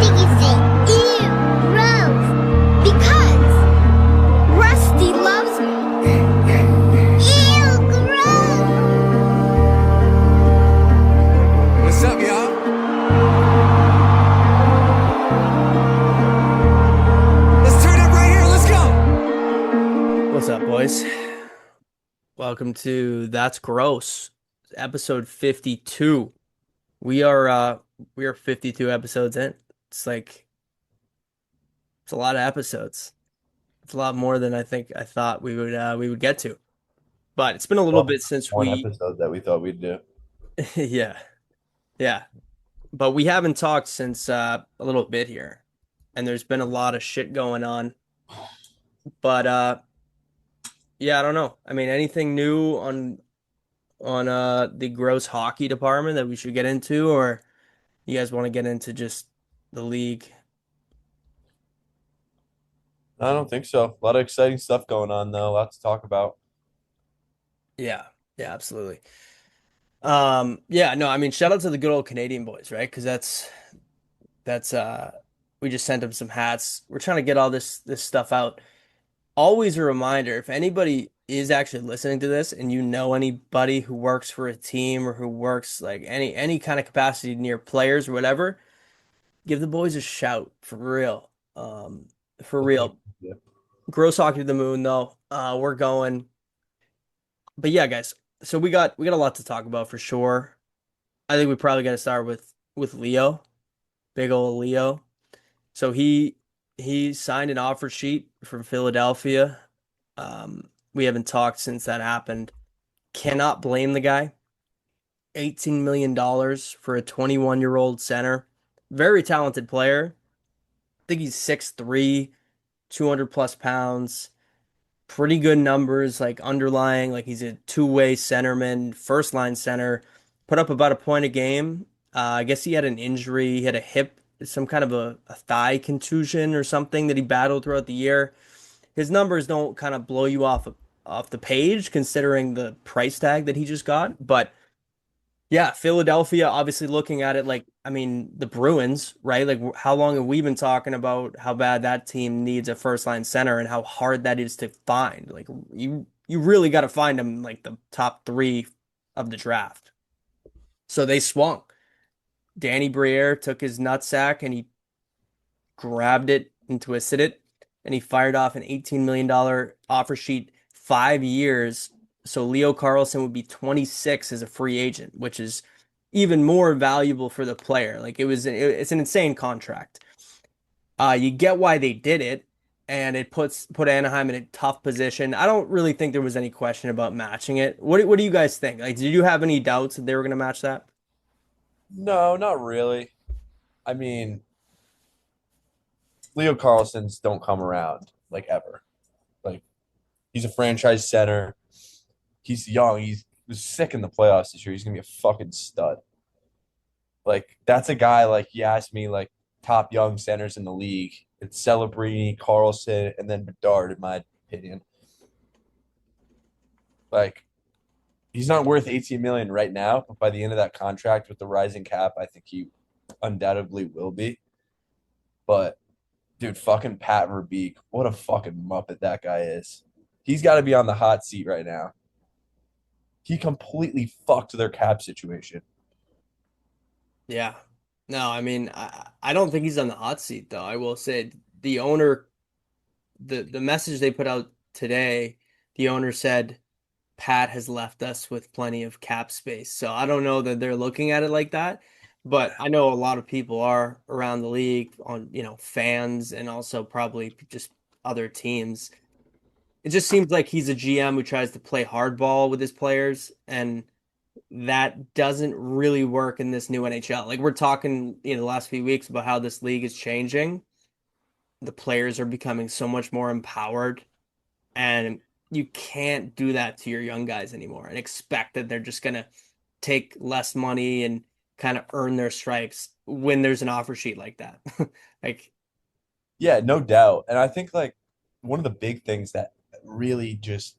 think you say, ew, gross, because Rusty loves me. Ew, gross. What's up, y'all? Let's turn up right here. Let's go. What's up, boys? Welcome to That's Gross, episode 52. We are 52 episodes in. It's a lot of episodes. It's a lot more than I thought we would get to. But it's been a little bit since One episode that we thought we'd do. yeah. Yeah. But we haven't talked since a little bit here. And there's been a lot of shit going on. But yeah, I don't know. I mean, anything new on the gross hockey department that we should get into, or you guys want to get into just the league? I don't think so. A lot of exciting stuff going on, though. A lot to talk about. Yeah, yeah, absolutely. Yeah, no, I mean, shout out to the good old Canadian boys, right? Because that's we just sent them some hats. We're trying to get all this stuff out. Always a reminder, if anybody is actually listening to this and you know anybody who works for a team or who works like any kind of capacity near players or whatever, give the boys a shout for real. For real. Yeah. Gross hockey to the moon though. We're going. But yeah, guys. So we got a lot to talk about for sure. I think we probably got to start with Leo. Big old Leo. So he signed an offer sheet from Philadelphia. We haven't talked since that happened. Cannot blame the guy. $18 million for a 21-year-old center. Very talented player. I think he's 6'3", 200 plus pounds. Pretty good numbers, like underlying, like he's a two-way centerman, first line center. Put up about a point a game. I guess he had an injury. He had a hip, some kind of a thigh contusion or something that he battled throughout the year. His numbers don't kind of blow you off the page considering the price tag that he just got. But yeah, Philadelphia obviously looking at it like, I mean, the Bruins, right? Like, how long have we been talking about how bad that team needs a first line center and how hard that is to find? Like, you really got to find them like the top three of the draft. So they swung. Danny Briere took his nutsack and he grabbed it and twisted it, and he fired off an $18 million offer sheet, 5 years. So Leo Carlsson would be 26 as a free agent, which is even more valuable for the player. Like it's an insane contract. You get why they did it, and it put Anaheim in a tough position. I don't really think there was any question about matching it. What do you guys think? Like, did you have any doubts that they were going to match that? No, not really. I mean, Leo Carlson's don't come around like ever. Like, he's a franchise center. He's young. He was sick in the playoffs this year. He's gonna be a fucking stud. Like, that's a guy, like, you asked me, like, top young centers in the league. It's Celebrini, Carlson, and then Bedard, in my opinion. Like, he's not worth 18 million right now, but by the end of that contract with the rising cap, I think he undoubtedly will be. But dude, fucking Pat Verbeek, what a fucking muppet that guy is. He's got to be on the hot seat right now. He completely fucked their cap situation. Yeah. No, I mean, I don't think he's on the hot seat though. I will say the owner, the message they put out today, the owner said Pat has left us with plenty of cap space. So I don't know that they're looking at it like that, but I know a lot of people are around the league on, fans and also probably just other teams. It just seems like he's a GM who tries to play hardball with his players, and that doesn't really work in this new NHL. Like, we're talking, the last few weeks about how this league is changing. The players are becoming so much more empowered, and you can't do that to your young guys anymore and expect that they're just going to take less money and kind of earn their stripes when there's an offer sheet like that. Like, Yeah, no doubt. And I think, like, one of the big things that really just,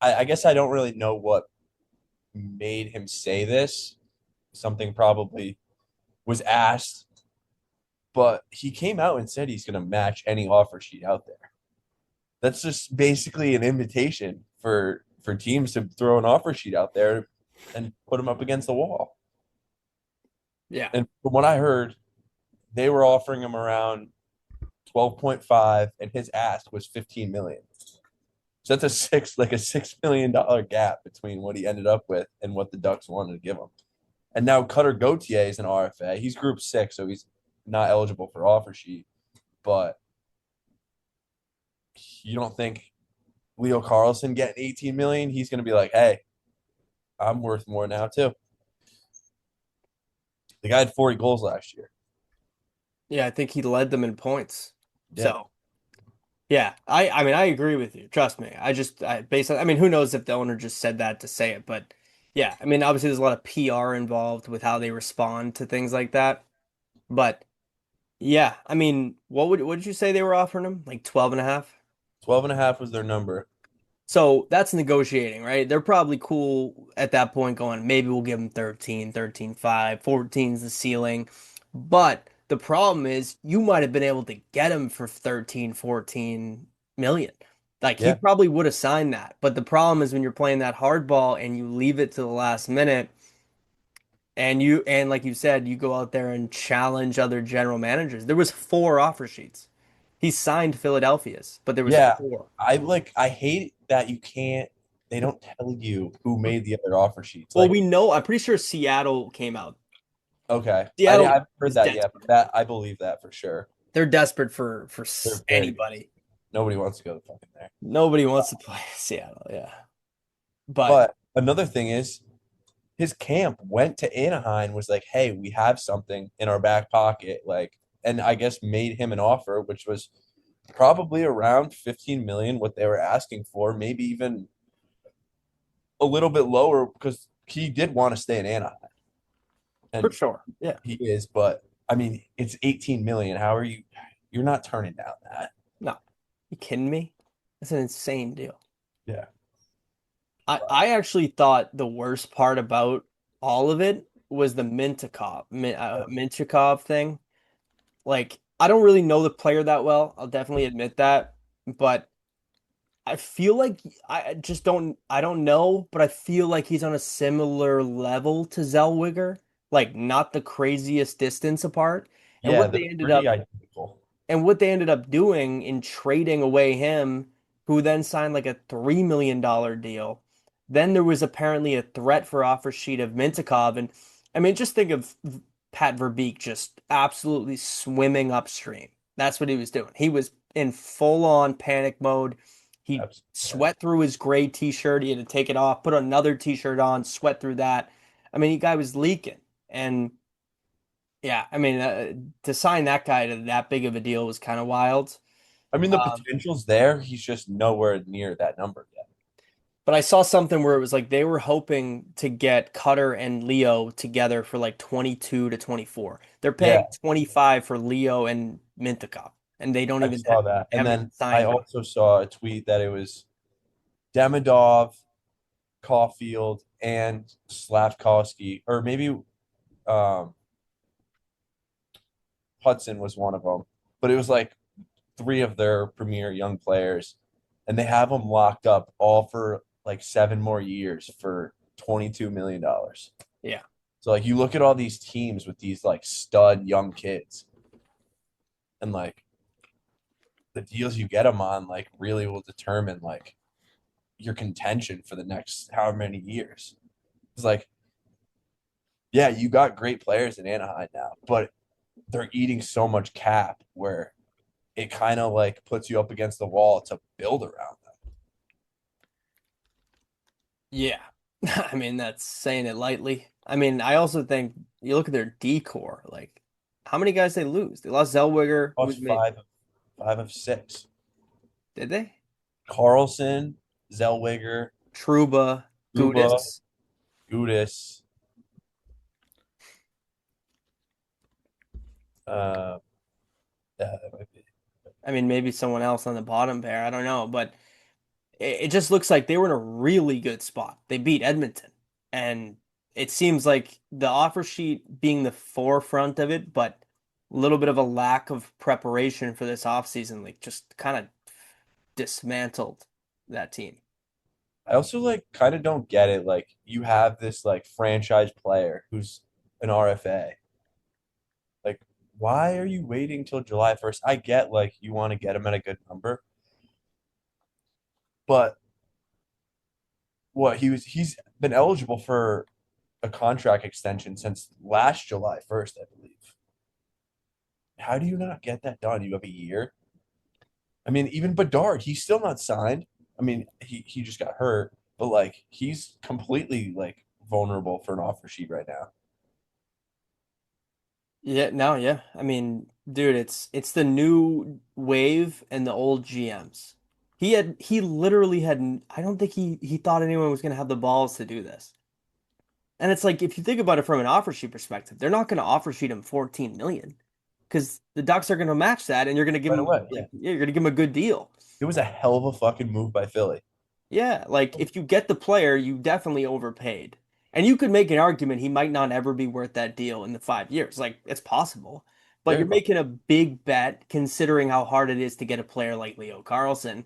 I guess I don't really know what made him say this. Something probably was asked but he came out and said he's going to match any offer sheet out there. That's just basically an invitation for teams to throw an offer sheet out there and put him up against the wall. Yeah. And from what I heard, they were offering him around 12.5 and his ask was 15 million. So that's a $6 million gap between what he ended up with and what the Ducks wanted to give him. And now Cutter Gauthier is an RFA. He's group 6, so he's not eligible for offer sheet. But you don't think Leo Carlsson getting 18 million, he's going to be like, hey, I'm worth more now too. The guy had 40 goals last year. Yeah, I think he led them in points. Yeah. So, yeah, I mean, I agree with you. Trust me. Based on, I mean, who knows if the owner just said that to say it, but yeah, I mean, obviously there's a lot of PR involved with how they respond to things like that. But yeah, I mean, what did you say they were offering him? Like 12 and a half? 12 and a half was their number. So that's negotiating, right? They're probably cool at that point going, maybe we'll give them 13, 13.5, 14's the ceiling. But the problem is you might have been able to get him for 13, 14 million. Like he Yeah. probably would have signed that. But the problem is when you're playing that hardball and you leave it to the last minute and like you said, you go out there and challenge other general managers. There was 4 offer sheets. He signed Philadelphia's, but there was Yeah. 4. I hate that they don't tell you who made the other offer sheets. Well, Like, we know. I'm pretty sure Seattle came out. okay. Seattle I haven't heard is that yet, but that I believe that for sure. They're desperate for They're very- anybody. Nobody wants to go to fucking there. Nobody wants to play Seattle. Yeah, But another thing is his camp went to Anaheim, was like, hey, we have something in our back pocket, like, and I guess made him an offer, which was probably around 15 million, what they were asking for, maybe even a little bit lower because he did want to stay in Anaheim. And for sure. Yeah, he is, but I mean, it's 18 million. How are you're not turning down that. no, you kidding me? That's an insane deal. Yeah. I actually thought the worst part about all of it was the Mintyukov thing. Like, I don't really know the player that well. I'll definitely admit that, but I feel like I don't know, but I feel like he's on a similar level to Zellweger, like not the craziest distance apart. And Yeah, what they're they ended pretty up identical. and what they ended up doing in trading away him, who then signed like a $3 million deal. Then there was apparently a threat for offer sheet of Mintyukov, and I mean, just think of Pat Verbeek just absolutely swimming upstream. That's what he was doing. He was in full on panic mode. He Absolutely. sweat through his gray t-shirt. He had to take it off, put another t-shirt on, sweat through that. I mean, the guy was leaking. And yeah, I mean, to sign that guy to that big of a deal was kind of wild. I mean, the potential's there. He's just nowhere near that number yet. But I saw something where it was like they were hoping to get Cutter and Leo together for like 22 to 24. They're paying 25 for Leo and Mintyukov, and they don't I even saw that. And haven't then signed I him. also saw a tweet that it was Demidov, Caulfield, and Slavkovsky, or maybe Hudson was one of them. But it was like 3 of their premier young players, and they have them locked up all for like 7 more years for $22 million. Yeah. So like you look at all these teams with these like stud young kids, and like the deals you get them on like really will determine like your contention for the next however many years. It's like, yeah, you got great players in Anaheim now, but they're eating so much cap where it kind of like puts you up against the wall to build around them. Yeah. I mean, that's saying it lightly. I mean, I also think you look at their decor, like how many guys they lose? They lost Zellweger. Lost five of 6. Did they? Carlson, Zellweger, Truba, Truba, Gudis. Gudis. That might be. I mean, maybe someone else on the bottom pair. I don't know, but it just looks like they were in a really good spot. They beat Edmonton, and it seems like the offer sheet being the forefront of it, but little bit of a lack of preparation for this offseason, like just kind of dismantled that team. I also like kind of don't get it. Like you have this like franchise player who's an RFA. Like, why are you waiting till July 1st? I get like you want to get him at a good number, but he's been eligible for a contract extension since last July 1st, I believe. How do you not get that done? You have a year. I mean, even Bedard, he's still not signed. I mean, he just got hurt, but like he's completely like vulnerable for an offer sheet right now. Yeah, no, yeah. I mean, dude, it's the new wave and the old GMs. He literally had I don't think he thought anyone was gonna have the balls to do this. And it's like if you think about it from an offer sheet perspective, they're not gonna offer sheet him 14 million because the Ducks are gonna match that and you're gonna give Right him away. Yeah. like yeah, you're gonna give him a good deal. It was a hell of a fucking move by Philly. Yeah, like if you get the player, you definitely overpaid. And you could make an argument he might not ever be worth that deal in the 5 years. Like it's possible. But Very you're making a big bet considering how hard it is to get a player like Leo Carlsson.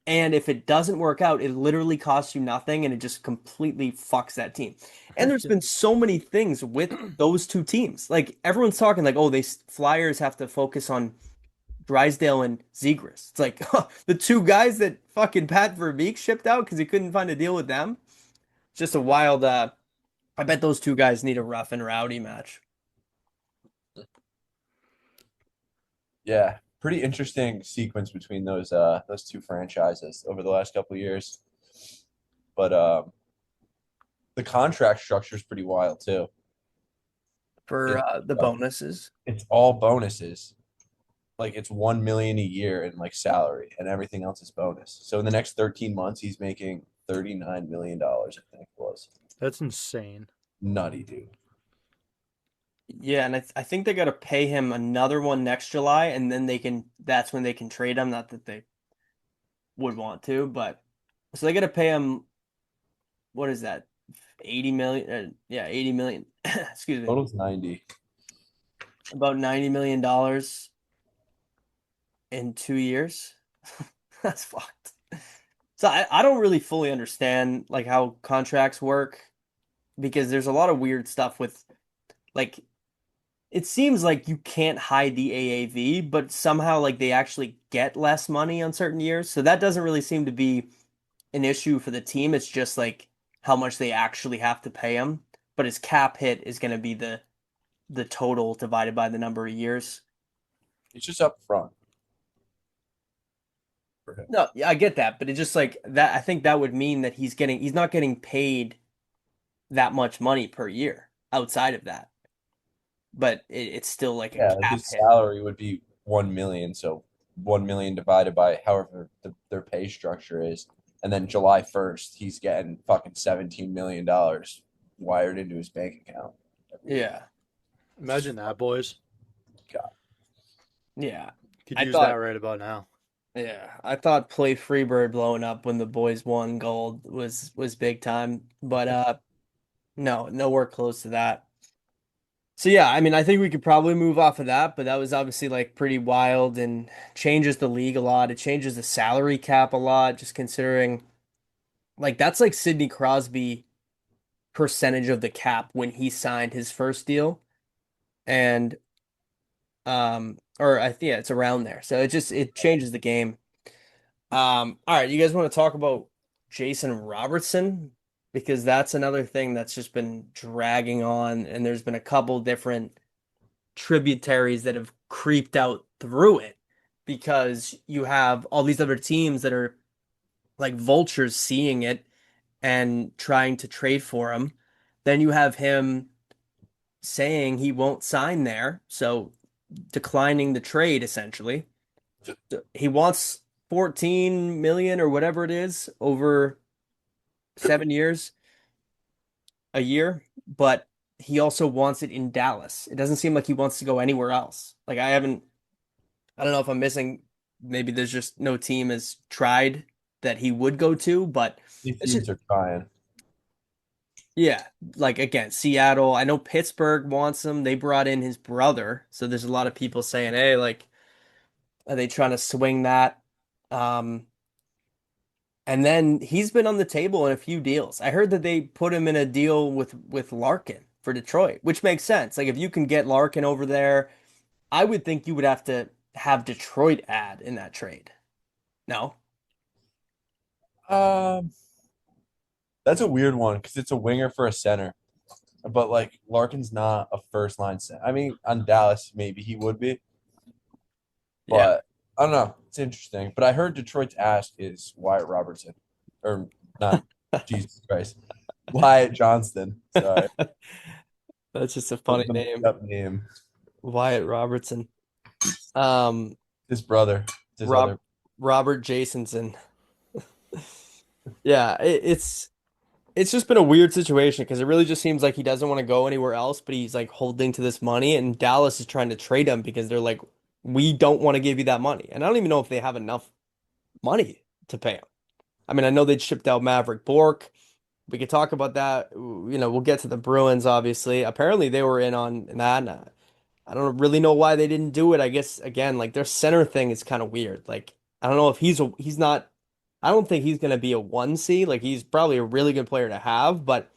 And if it doesn't work out, it literally costs you nothing and it just completely fucks that team. And there's been so many things with those two teams. Like everyone's talking like, oh, they Flyers have to focus on Drysdale and Zegras. It's like the two guys that fucking Pat Verbeek shipped out because he couldn't find a deal with them. Just a wild. I bet those two guys need a rough and rowdy match. Yeah, pretty interesting sequence between those two franchises over the last couple of years. But the contract structure is pretty wild too. For It, the bonuses. it's all bonuses. Like it's 1 million a year in like salary, and everything else is bonus. So in the next 13 months, he's making $39 million. I think it was That's insane. nutty, dude. Yeah, and I think they got to pay him another one next July, and then they can. That's when they can trade him. Not that they would want to, but so they got to pay him. What is that? 80 million. Yeah, 80 million. Excuse me. Total's 90. About $90 million in 2 years. That's fucked. So I don't really fully understand like how contracts work because there's a lot of weird stuff with like it seems like you can't hide the AAV, but somehow like they actually get less money on certain years. So that doesn't really seem to be an issue for the team. It's just like how much they actually have to pay him. But his cap hit is going to be the total divided by the number of years. It's just up front for him. No, yeah, I get that, but it just like that. I think that would mean that he's not getting paid that much money per year outside of that. But it's still like a Yeah, like cap his hit. salary would be 1 million, so 1 million divided by however their pay structure is, and then July 1st, he's getting fucking $17 million wired into his bank account. Yeah, Imagine that, boys. God, yeah. Could I use thought- that right about now. Yeah, I thought play Freebird blowing up when the boys won gold was big time, but no, nowhere close to that. So yeah, I mean, I think we could probably move off of that, but that was obviously like pretty wild and changes the league a lot. It changes the salary cap a lot, just considering like that's like Sidney Crosby percentage of the cap when he signed his first deal, and or I think yeah, it's around there. So it changes the game. All right, you guys want to talk about Jason Robertson? Because that's another thing that's just been dragging on, and there's been a couple different tributaries that have creeped out through it because you have all these other teams that are like vultures seeing it and trying to trade for him. Then you have him saying he won't sign there, so declining the trade essentially. He wants 14 million or whatever it is over 7 years a year, but he also wants it in Dallas. It doesn't seem like he wants to go anywhere else. Like I don't know if I'm missing, maybe there's just no team has tried that he would go to, but these it's teams just, are trying. Yeah, like again, Seattle. I know Pittsburgh wants him. They brought in his brother, so there's a lot of people saying, "Hey, like, are they trying to swing that?" Um, and then he's been on the table in a few deals. I heard that they put him in a deal with Larkin for Detroit, which makes sense. Like if you can get Larkin over there, I would think you would have to have Detroit add in that trade. No? Um, that's a weird one because it's a winger for a center, but like Larkin's not a first line center. I mean, on Dallas maybe he would be, Yeah. but I don't know. It's interesting. But I heard Detroit's ask is Wyatt Robertson, or not. Jesus Christ, Wyatt Johnston. Sorry, That's just a the funny made name. up name. Wyatt Robertson. Um, His brother. It's his Rob other. Robert Jasonson. Yeah, it's just been a weird situation because it really just seems like he doesn't want to go anywhere else, but he's like holding to this money, and Dallas is trying to trade him because they're like, we don't want to give you that money. And I don't even know if they have enough money to pay him. I mean, I know they shipped out Maverick Bork. We could talk about that. We'll get to the Bruins, obviously. Apparently, they were in on that. And I don't really know why they didn't do it. I guess, again, like their center thing is kind of weird. Like, I don't know if he's not, I don't think he's going to be a 1C. Like, he's probably a really good player to have, but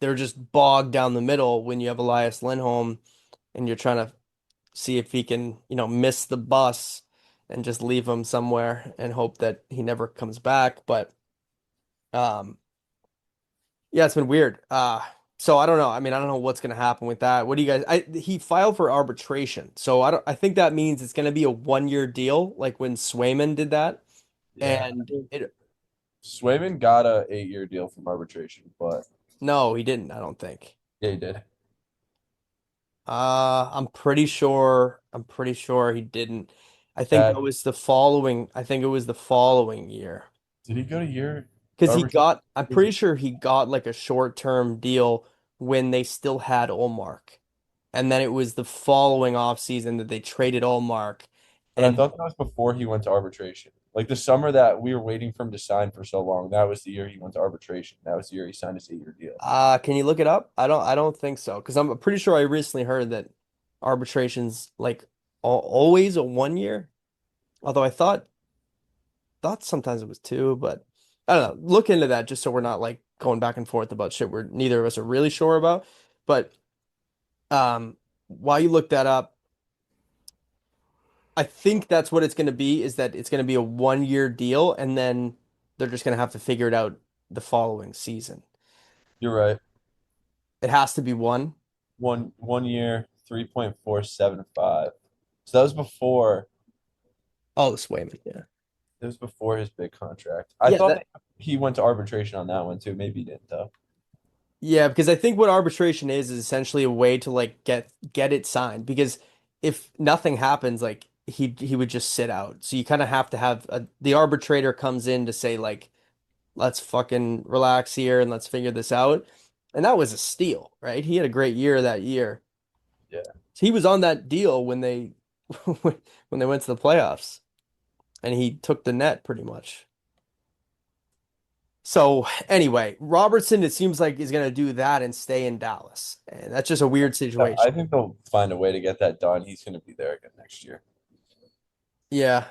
they're just bogged down the middle when you have Elias Lindholm and you're trying to see if he can, miss the bus and just leave him somewhere and hope that he never comes back. But um, yeah, it's been weird. So I don't know. I mean, I don't know what's gonna happen with that. What do you guys? He filed for arbitration, so I don't. I think that means it's gonna be a 1 year deal, like when Swayman did that. Yeah. And it, Swayman got a 8-year deal from arbitration, but no, he didn't. I don't think. yeah, he did. I'm pretty sure. I'm pretty sure he didn't. I think That that was the following. I think it was the following year. did he go to year Because arbitration? I'm pretty sure he got like a short-term deal when they still had Olmark. And then it was the following offseason that they traded Olmark. But I And thought that was before he went to arbitration. Like the summer that we were waiting for him to sign for so long, that was the year he went to arbitration. That was the year he signed his 8-year deal. can you look it up? I don't think so. Because I'm pretty sure I recently heard that arbitration's like always a 1 year. Although I thought sometimes it was two, but I don't know. Look into that just so we're not like going back and forth about shit we're neither of us are really sure about. But while you look that up, I think that's what it's going to be, is that it's going to be a 1 year deal, and then they're just going to have to figure it out the following season. You're right. It has to be one. One year, 3.475. So that was before Oh, the Swayman, yeah. it was before his big contract. I Yeah, thought that he went to arbitration on that one too. Maybe he didn't though. yeah, because I think what arbitration is essentially a way to like get it signed, because if nothing happens, like he would just sit out. So you kind of have to have the arbitrator comes in to say like, let's fucking relax here and let's figure this out. And that was a steal, right? He had a great year that year. Yeah. He was on that deal when they when they went to the playoffs, and he took the net pretty much. So anyway, Robertson, it seems like is going to do that and stay in Dallas, and that's just a weird Yeah, I situation. think they'll find a way to get that done. He's going to be there again next year. Yeah.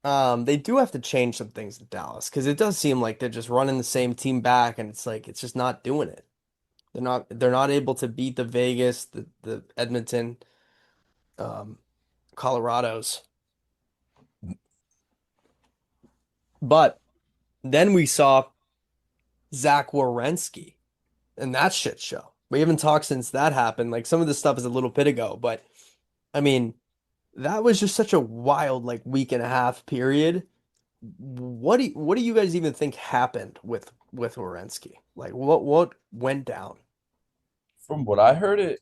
They do have to change some things in Dallas because it does seem like they're just running the same team back, and it's like it's just not doing it. They're not able to beat the Vegas, the Edmonton, um, Colorados. But then we saw Zach Werenski and that shit show. We haven't talked since that happened. Like some of this stuff is a little bit ago, but I mean, that was just such a wild like week and a half period. What do you guys even think happened with Werenski? Like what went down? From what I heard, it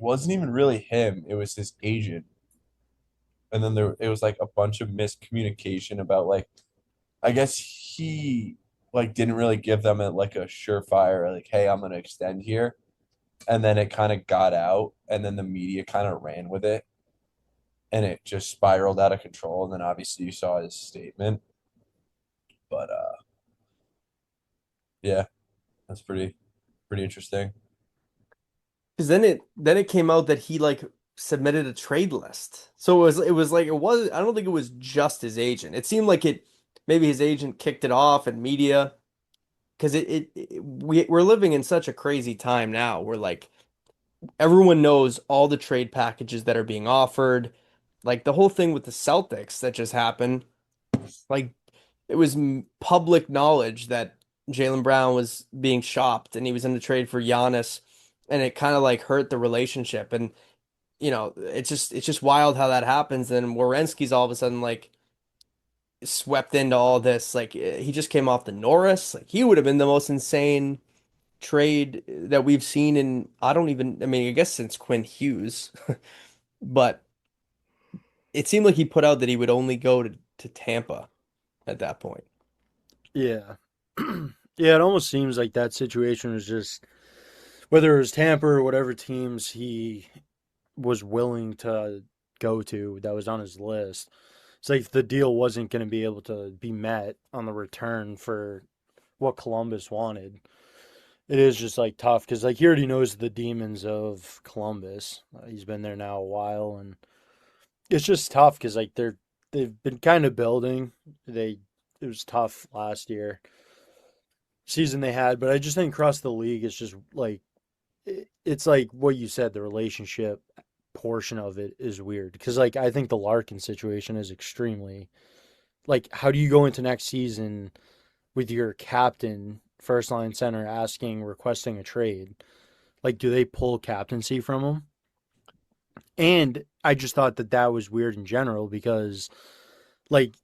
wasn't even really him. It was his agent, and then it was like a bunch of miscommunication about like I guess he like didn't really give them a surefire like, hey, I'm gonna extend here, and then it kind of got out, and then the media kind of ran with it, and it just spiraled out of control. And then obviously you saw his statement, but Yeah, that's pretty interesting. Because then it came out that he like submitted a trade list. So it was like it was I don't think it was just his agent. It seemed like it maybe his agent kicked it off and media because we're living in such a crazy time now where like everyone knows all the trade packages that are being offered. Like the whole thing with the Celtics that just happened, like it was public knowledge that Jaylen Brown was being shopped and he was in the trade for Giannis, and it kind of like hurt the relationship. And it's just wild how that happens. And Werenski's all of a sudden like swept into all this. Like he just came off the Norris. Like he would have been the most insane trade that we've seen in I mean, I guess since Quinn Hughes, but it seemed like he put out that he would only go to Tampa at that point. Yeah. Yeah, it almost seems like that situation was just whether it was Tampa or whatever teams he was willing to go to that was on his list. It's like the deal wasn't going to be able to be met on the return for what Columbus wanted. It is just like tough because like he already knows the demons of Columbus. He's been there now a while, and it's just tough because like they've been kind of building. It was tough last year season they had, but I just think across the league it's just like it's like what you said, the relationship portion of it is weird because like I think the Larkin situation is extremely like how do you go into next season with your captain first line center requesting a trade? Like do they pull captaincy from him? And I just thought that that was weird in general because like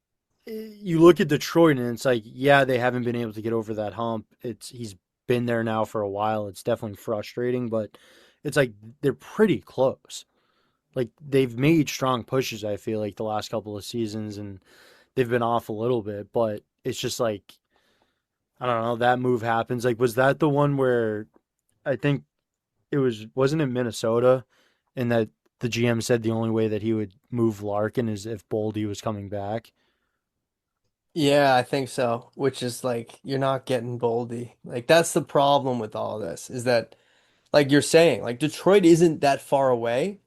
you look at Detroit and it's like yeah, they haven't been able to get over that hump. It's he's been there now for a while. It's definitely frustrating, but it's like they're pretty close. Like they've made strong pushes, I feel like the last couple of seasons, and they've been off a little bit, but it's just like I don't know, that move happens. Like was that the one where I think wasn't it Minnesota and that the GM said the only way that he would move Larkin is if Boldy was coming back? Yeah, I think so. Which is like you're not getting Boldy. Like that's the problem with all this is that like you're saying, like Detroit isn't that far away,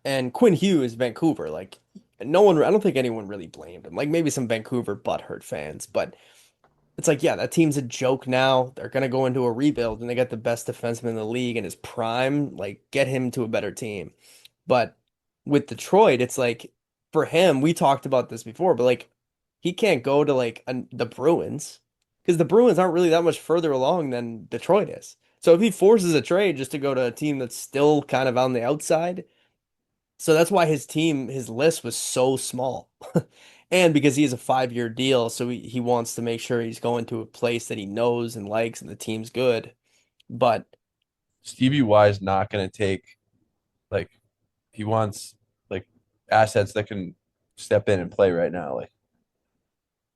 and Quinn Hughes is Vancouver. Like no one, I don't think anyone really blamed him. Like maybe some Vancouver butthurt fans, but it's like yeah, that team's a joke now. They're gonna go into a rebuild, and they got the best defenseman in the league in his prime. Like get him to a better team. But with Detroit, it's like for him, we talked about this before, but like he can't go to like the Bruins because the Bruins aren't really that much further along than Detroit is. So if he forces a trade just to go to a team that's still kind of on the outside, so that's why his list was so small. And because he has a 5-year deal, so he wants to make sure he's going to a place that he knows and likes and the team's good. But Stevie Y is not going to take like he wants like assets that can step in and play right now. Like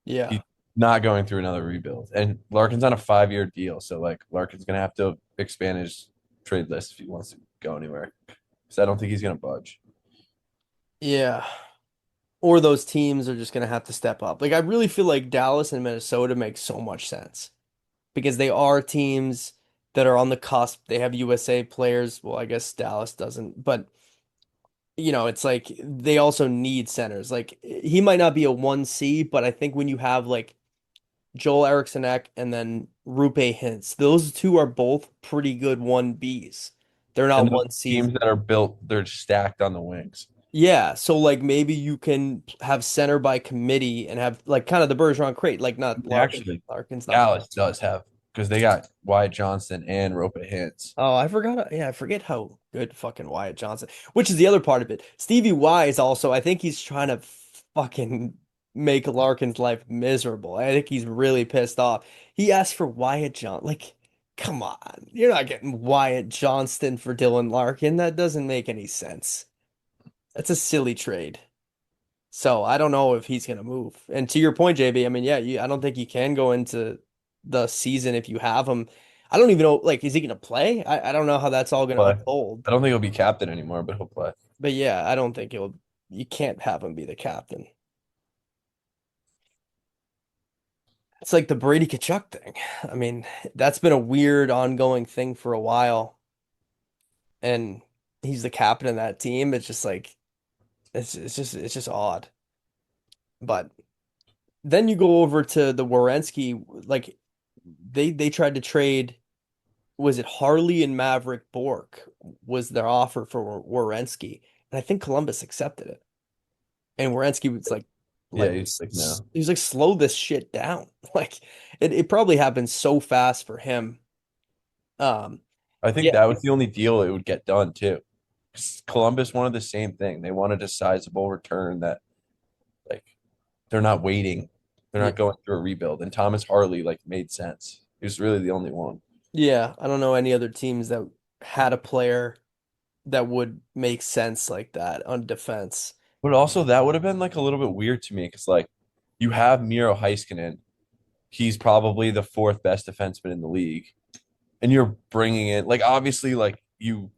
yeah. he's not going through another rebuild. And Larkin's on a 5-year deal, so like Larkin's going to have to expand his trade list if he wants to go anywhere. So I don't think he's going to budge. Yeah. Or those teams are just going to have to step up. Like I really feel like Dallas and Minnesota make so much sense because they are teams that are on the cusp. They have USA players. Well, I guess Dallas doesn't, but it's like they also need centers. Like he might not be a 1C, but I think when you have like Joel Eriksson Ek and then Rupe Hintz, those two are both pretty good 1Bs. They're And not those 1Cs. teams that are built, they're stacked on the wings. Yeah, so like maybe you can have center by committee and have like kind of the Bergeron crate, like not Larkin. Actually, Larkin's not. Dallas does have because they got Wyatt Johnston and Rope Hintz. Oh, I forgot. Yeah, I forget how good fucking Wyatt Johnson, which is the other part of it. Stevie Y is also, I think he's trying to fucking make Larkin's life miserable. I think he's really pissed off. He asked for Wyatt John. Like, come on. You're not getting Wyatt Johnston for Dylan Larkin. That doesn't make any sense. That's a silly trade. So I don't know if he's gonna move. And to your point, JB, I mean, yeah, I don't think you can go into the season if you have him. I don't even know, like, is he gonna play? I don't know how that's all gonna Play. unfold. I don't think he'll be captain anymore, but he'll play. But yeah, I don't think he'll. You can't have him be the captain. It's like the Brady Kachuk thing. I mean, that's been a weird ongoing thing for a while, and he's the captain of that team. It's just like it's just odd. But then you go over to the Werenski, like they tried to trade. Was it Harley and Maverick Bork was their offer for Werenski, and I think Columbus accepted it. And Werenski was Yeah, he's like, no. he was like, slow this shit down. Like it probably happened so fast for him. Um, I think yeah, that was the only deal it would get done too. 'Cause Columbus wanted the same thing. They wanted a sizable return that like they're not waiting. They're yeah, not going through a rebuild. And Thomas Harley like made sense. He was really the only one. yeah. I don't know any other teams that had a player that would make sense like that on defense. But also that would have been like a little bit weird to me because like you have Miro Heiskanen. He's probably the fourth best defenseman in the league. And you're bringing in like obviously like you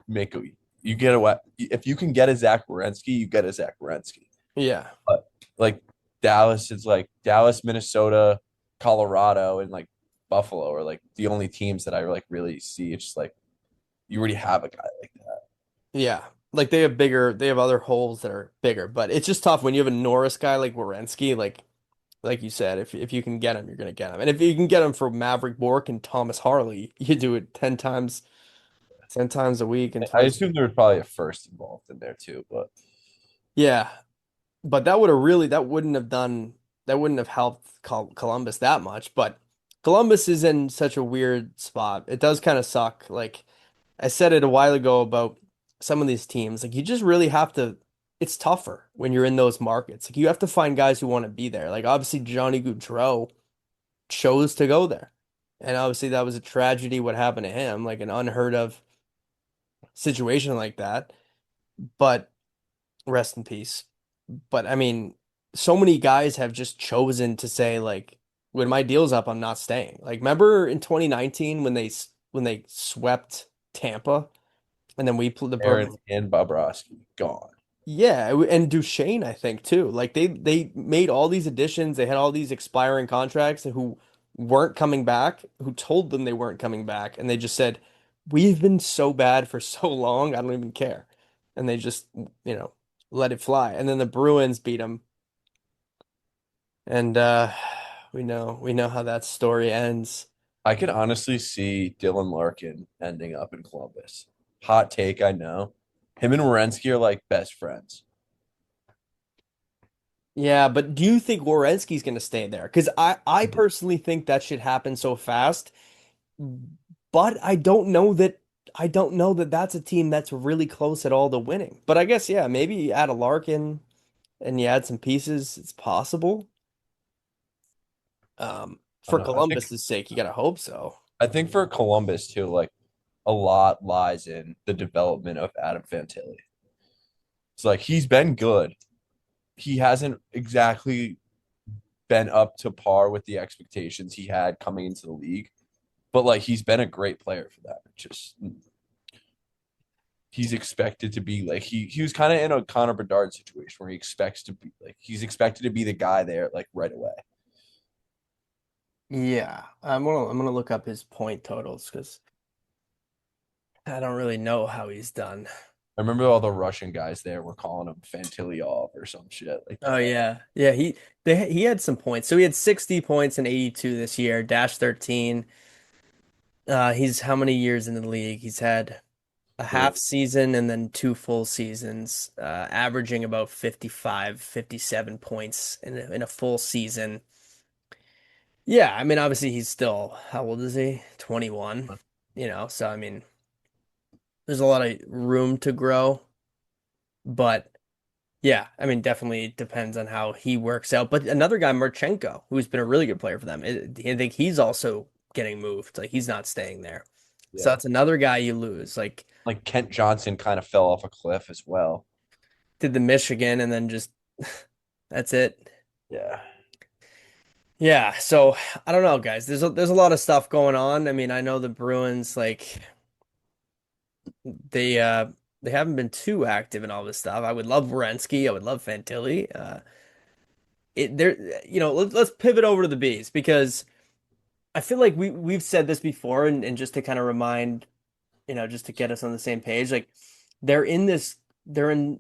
get a if you can get a Zach Werenski, you get a Zach Werenski. Yeah, But like Dallas is like Dallas, Minnesota, Colorado, and like Buffalo are like the only teams that I like really see. It's just like you already have a guy like that. yeah. Like they have other holes that are bigger, but it's just tough when you have a Norris guy like Werenski, like you said, if you can get him, you're gonna get him. And if you can get him for Maverick Bork and Thomas Harley, you do it 10 times a week and I twice. assume there was probably a first involved in there too, but Yeah, but that would have really that wouldn't have helped Columbus that much. But Columbus is in such a weird spot. It does kind of suck. Like I said it a while ago about some of these teams. Like you just really have to. It's tougher when you're in those markets. Like you have to find guys who want to be there. Like obviously Johnny Gaudreau chose to go there, and obviously that was a tragedy what happened to him, like an unheard of situation like that. But rest in peace. But I mean, so many guys have just chosen to say like, when my deal's up, I'm not staying. Like, remember in 2019 when when they swept Tampa, and then we played the Aaron Bruins. and Bobrovsky gone. Yeah, and Duchesne, I think too. Like they made all these additions. They had all these expiring contracts who weren't coming back, who told them they weren't coming back, and they just said, "We've been so bad for so long, I don't even care." And they just, you know, let it fly. And then the Bruins beat them, and we know how that story ends. I could honestly see Dylan Larkin ending up in Columbus. Hot take, I know. Him and Werenski are like best friends. Yeah, but do you think Werenski's going to stay there? Because I personally think that should happen so fast. But I don't know that that's a team that's really close at all to winning. But I guess yeah, maybe you add a Larkin and you add some pieces, it's possible. I don't For know. Columbus's sake, you gotta hope so. I think for Columbus too, like a lot lies in the development of Adam Fantilli. It's like he's been good. He hasn't exactly been up to par with the expectations he had coming into the league, but like he's been a great player for that. Just he's expected to be like he was kind of in a Connor Bedard situation where he expects to be like he's expected to be the guy there like right away. Yeah, I'm gonna look up his point totals because I don't really know how he's done. I remember all the Russian guys there were calling him Fantilliov or some shit like Oh that. yeah, yeah. He had some points. So he had 60 points and 82 this year. Dash 13. He's how many years in the league? He's had a half Three. season and then two full seasons, averaging about 55, 57 points in a full season. Yeah, I mean, obviously he's still, how old is he? 21, so I mean, there's a lot of room to grow, but yeah, I mean, definitely depends on how he works out. But another guy, Marchenko, who's been a really good player for them, I think he's also getting moved. Like he's not staying there. So Yeah. that's another guy you lose. Like Like Kent Johnson kind of fell off a cliff as well. did the Michigan and then just that's it. Yeah. Yeah, so I don't know, guys. There's a lot of stuff going on. I mean, I know the Bruins like they uh they haven't been too active in all this stuff. I would love Werenski, I would love Fantilli. Let's pivot over to the Bees because I feel like we've said this before, and just to kind of remind, just to get us on the same page, like they're in this, they're in,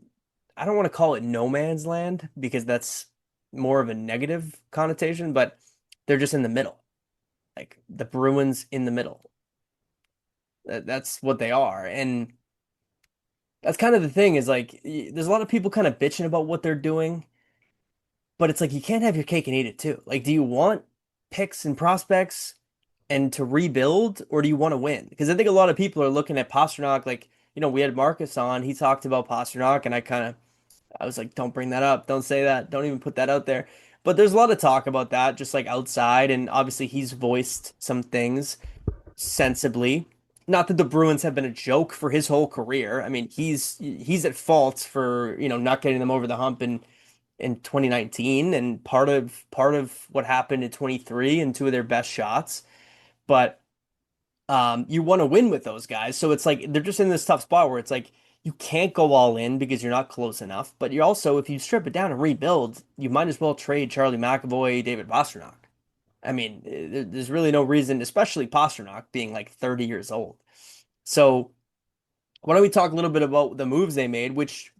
I don't want to call it no man's land because that's more of a negative connotation, but they're just in the middle, like the Bruins in the middle. That's what they are, and that's kind of the thing is like there's a lot of people kind of bitching about what they're doing, but it's like you can't have your cake and eat it too. Like, do you want picks and prospects and to rebuild, or do you want to win? Because I think a lot of people are looking at Pasternak like, we had Marcus on, he talked about Pasternak, and I was like, don't bring that up, don't say that, don't even put that out there. But there's a lot of talk about that, just like outside, and obviously he's voiced some things sensibly. Not that the Bruins have been a joke for his whole career. I mean, he's at fault for, not getting them over the hump in 2019 and part of what happened in 23 and two of their best shots. But you want to win with those guys. So it's like they're just in this tough spot where it's like you can't go all in because you're not close enough. But you're also, if you strip it down and rebuild, you might as well trade Charlie McAvoy, David Pastrnak. I mean, there's really no reason, especially Pastrnak being like 30 years old. So why don't we talk a little bit about the moves they made, which,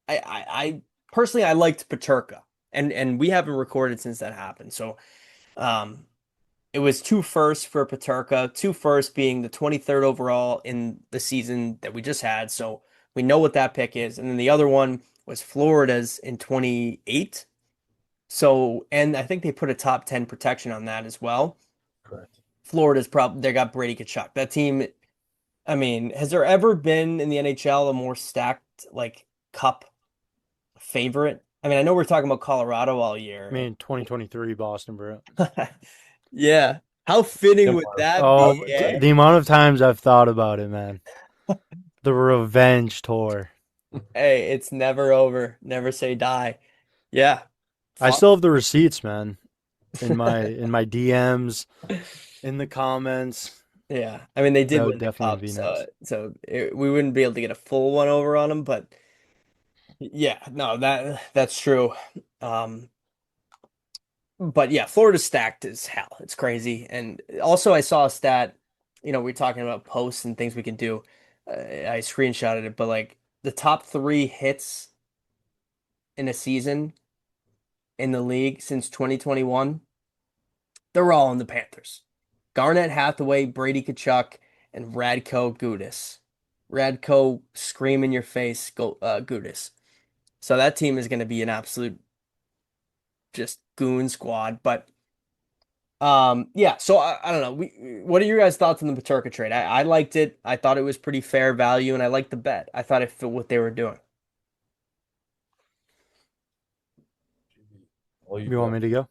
I personally I liked Paterka, and we haven't recorded since that happened. So um it was two firsts for Paterka, two firsts being the 23rd overall in the season that we just had. So we know what that pick is. And then the other one was Florida's in 28. So, and I think they put a top 10 protection on that as well. Correct. Florida's probably, they got Brady Tkachuk. That team, I mean, has there ever been in the NHL a more stacked, like, cup favorite? I mean, I know we're talking about Colorado all year. I mean, 2023 Boston Bruins. Yeah. How fitting would Similar. that Oh, be? Eh? the amount of times I've thought about it, man. The revenge tour. Hey, it's never over. Never say die. Yeah. I Fuck. still have the receipts, man, in my DMs, in the comments. Yeah. I mean, they did That would win the definitely cup, be so nice. we wouldn't be able to get a full one over on them, but yeah, no, that's true. Um, but yeah, Florida's stacked as hell. It's crazy. And also, I saw a stat. We're talking about posts and things we can do. I screenshotted it, but like the top three hits in a season in the league since 2021, they're all in the Panthers. Garnett Hathaway, Brady Tkachuk, and Radko Gudas. Radko scream in your face, go Gudas. So that team is going to be an absolute just goon squad. But yeah. So I don't know. What are your guys' thoughts on the Paterka trade? I liked it. I thought it was pretty fair value, and I liked the bet. I thought it fit what they were doing. Well, You want me to go?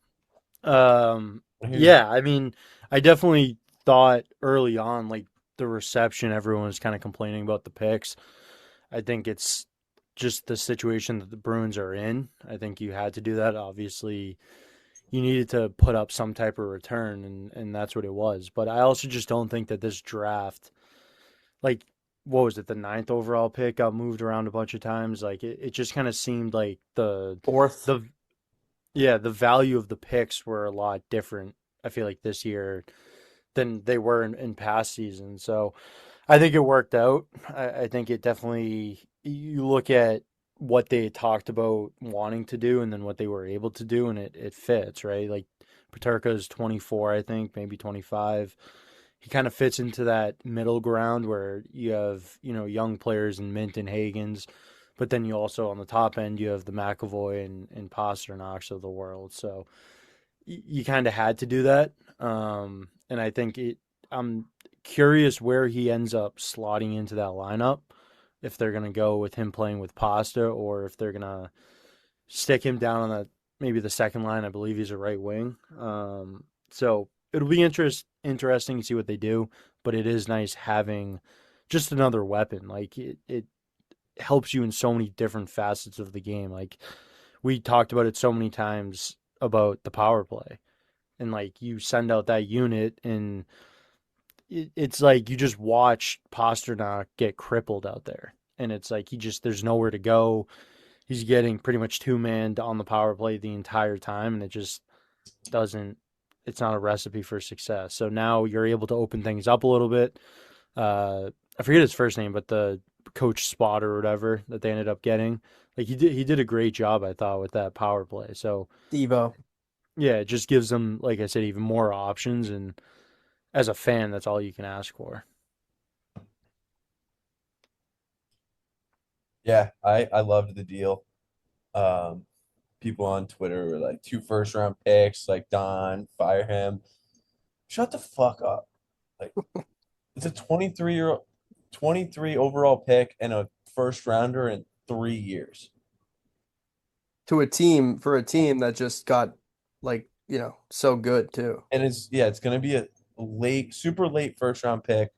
I hear you. Yeah, I mean, I definitely thought early on, like the reception, everyone was kind of complaining about the picks. I think it's just the situation that the Bruins are in. I think you had to do that. Obviously, you needed to put up some type of return, and that's what it was. But I also just don't think that this draft, like, what was it, the ninth overall pick got moved around a bunch of times. Like, it just kind of seemed like Fourth. the yeah, the value of the picks were a lot different, I feel like, this year than they were in past seasons. So I think it worked out. I think it definitely, you look at what they talked about wanting to do and then what they were able to do, and it fits, right? Like Paterka is 24, I think, maybe 25. He kind of fits into that middle ground where you have, young players in Mint and Hagens, but then you also, on the top end, you have the McAvoy and Pasternaks of the world. So you kind of had to do that. And I think I'm curious where he ends up slotting into that lineup. If they're going to go with him playing with Pasta or if they're going to stick him down on maybe the second line. I believe he's a right wing. So it'll be interesting to see what they do, but it is nice having just another weapon. Like it helps you in so many different facets of the game. Like we talked about it so many times about the power play, and like you send out that unit and it's like you just watch Pasternak get crippled out there, and it's like there's nowhere to go. He's getting pretty much two-manned on the power play the entire time, and it just doesn't it's not a recipe for success. So now you're able to open things up a little bit. I forget his first name, but the coach spot or whatever that they ended up getting, like he did a great job, I thought, with that power play. So Devo. yeah, it just gives them, like I said, even more options. And as a fan, that's all you can ask for. Yeah, I loved the deal. Um, People on Twitter were like 2 first-round picks, like Don, fire him. Shut the fuck up. Like it's a 23 overall pick and a first rounder in 3 years. To a team for a team that just got like, so good too. And it's gonna be a super late first round pick.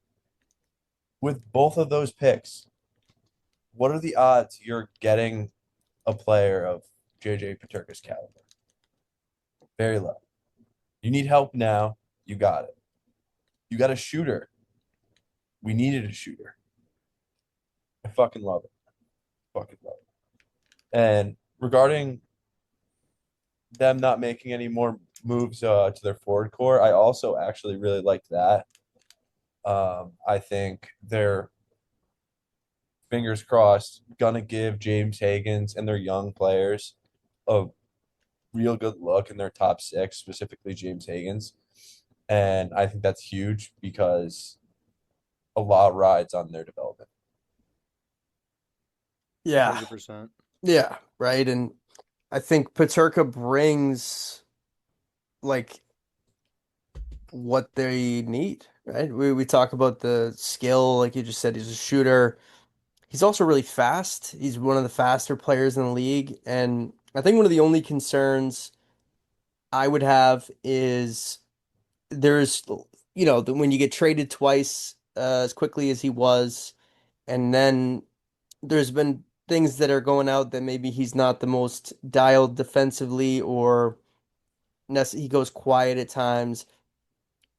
With both of those picks, what are the odds you're getting a player of JJ Peterka's caliber? Very low. You need help now. You got it. You got a shooter. We needed a shooter. I fucking love it. Fucking love it. And regarding them not making any more moves to their forward core, I also actually really liked that. I think they're, fingers crossed, gonna give James Higgins and their young players a real good look in their top six, specifically James Higgins. And I think that's huge because a lot rides on their development. Yeah. 100%. Yeah, right. And I think Paterka brings like what they need, right? We talk about the skill, like you just said, he's a shooter. He's also really fast. He's one of the faster players in the league. And I think one of the only concerns I would have is there's, when you get traded twice as quickly as he was, and then there's been things that are going out that maybe he's not the most dialed defensively, or he goes quiet at times,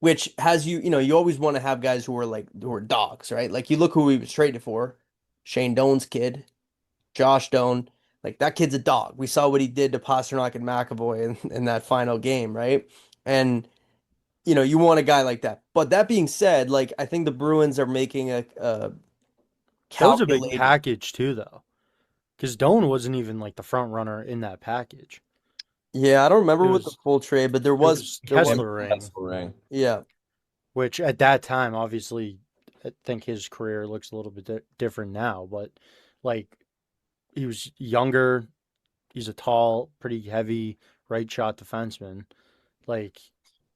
which has you always want to have guys who are dogs, right? Like you look who he was traded for, Shane Doan's kid, Josh Doan. Like that kid's a dog. We saw what he did to Pasternak and McAvoy in that final game, right? And you want a guy like that. But that being said, like I think the Bruins are making a That was a big calculated. package too, though, because Doan wasn't even like the front runner in that package. Yeah, I don't remember It what the was full trade, but it was there was Kessler ring, That's the ring. yeah. which at that time, obviously, I think his career looks a little bit different now. But like he was younger, he's a tall, pretty heavy right shot defenseman. Like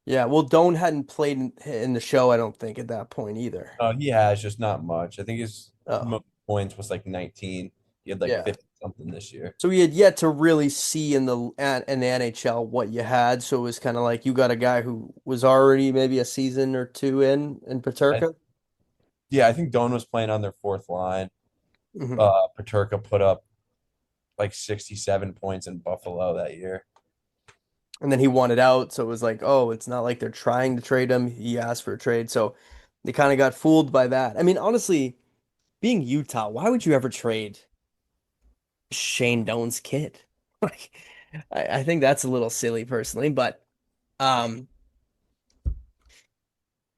Yeah, well, Doan hadn't played in the show, I don't think, at that point either. He has just not much. I think his Oh, points was like 19. He had like yeah. 50 something this year. So we had yet to really see in the NHL what you had. So it was kind of like you got a guy who was already maybe a season or two in I, Paterka. yeah, I think Doan was playing on their fourth line. Hmm. Paterka put up like 67 points in Buffalo that year. And then he wanted out, so it was like, oh, it's not like they're trying to trade him. He asked for a trade, so they kind of got fooled by that. I mean, honestly, being Utah, why would you ever trade Shane Doan's kid? Like, I think that's a little silly personally, but um,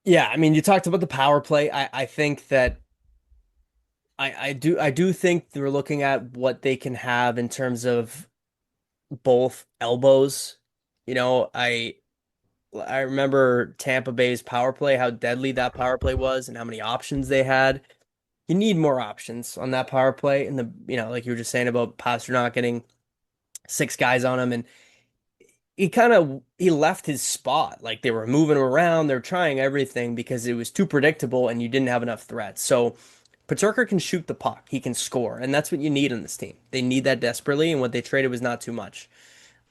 yeah. I mean, you talked about the power play. I think that I do think they're looking at what they can have in terms of both elbows. You know, I remember Tampa Bay's power play, how deadly that power play was and how many options they had. You need more options on that power play. And like you were just saying about Pasternak getting six guys on him, and he left his spot. Like they were moving him around, they're trying everything because it was too predictable and you didn't have enough threats. So Paterka can shoot the puck, he can score, and that's what you need on this team. They need that desperately, and what they traded was not too much.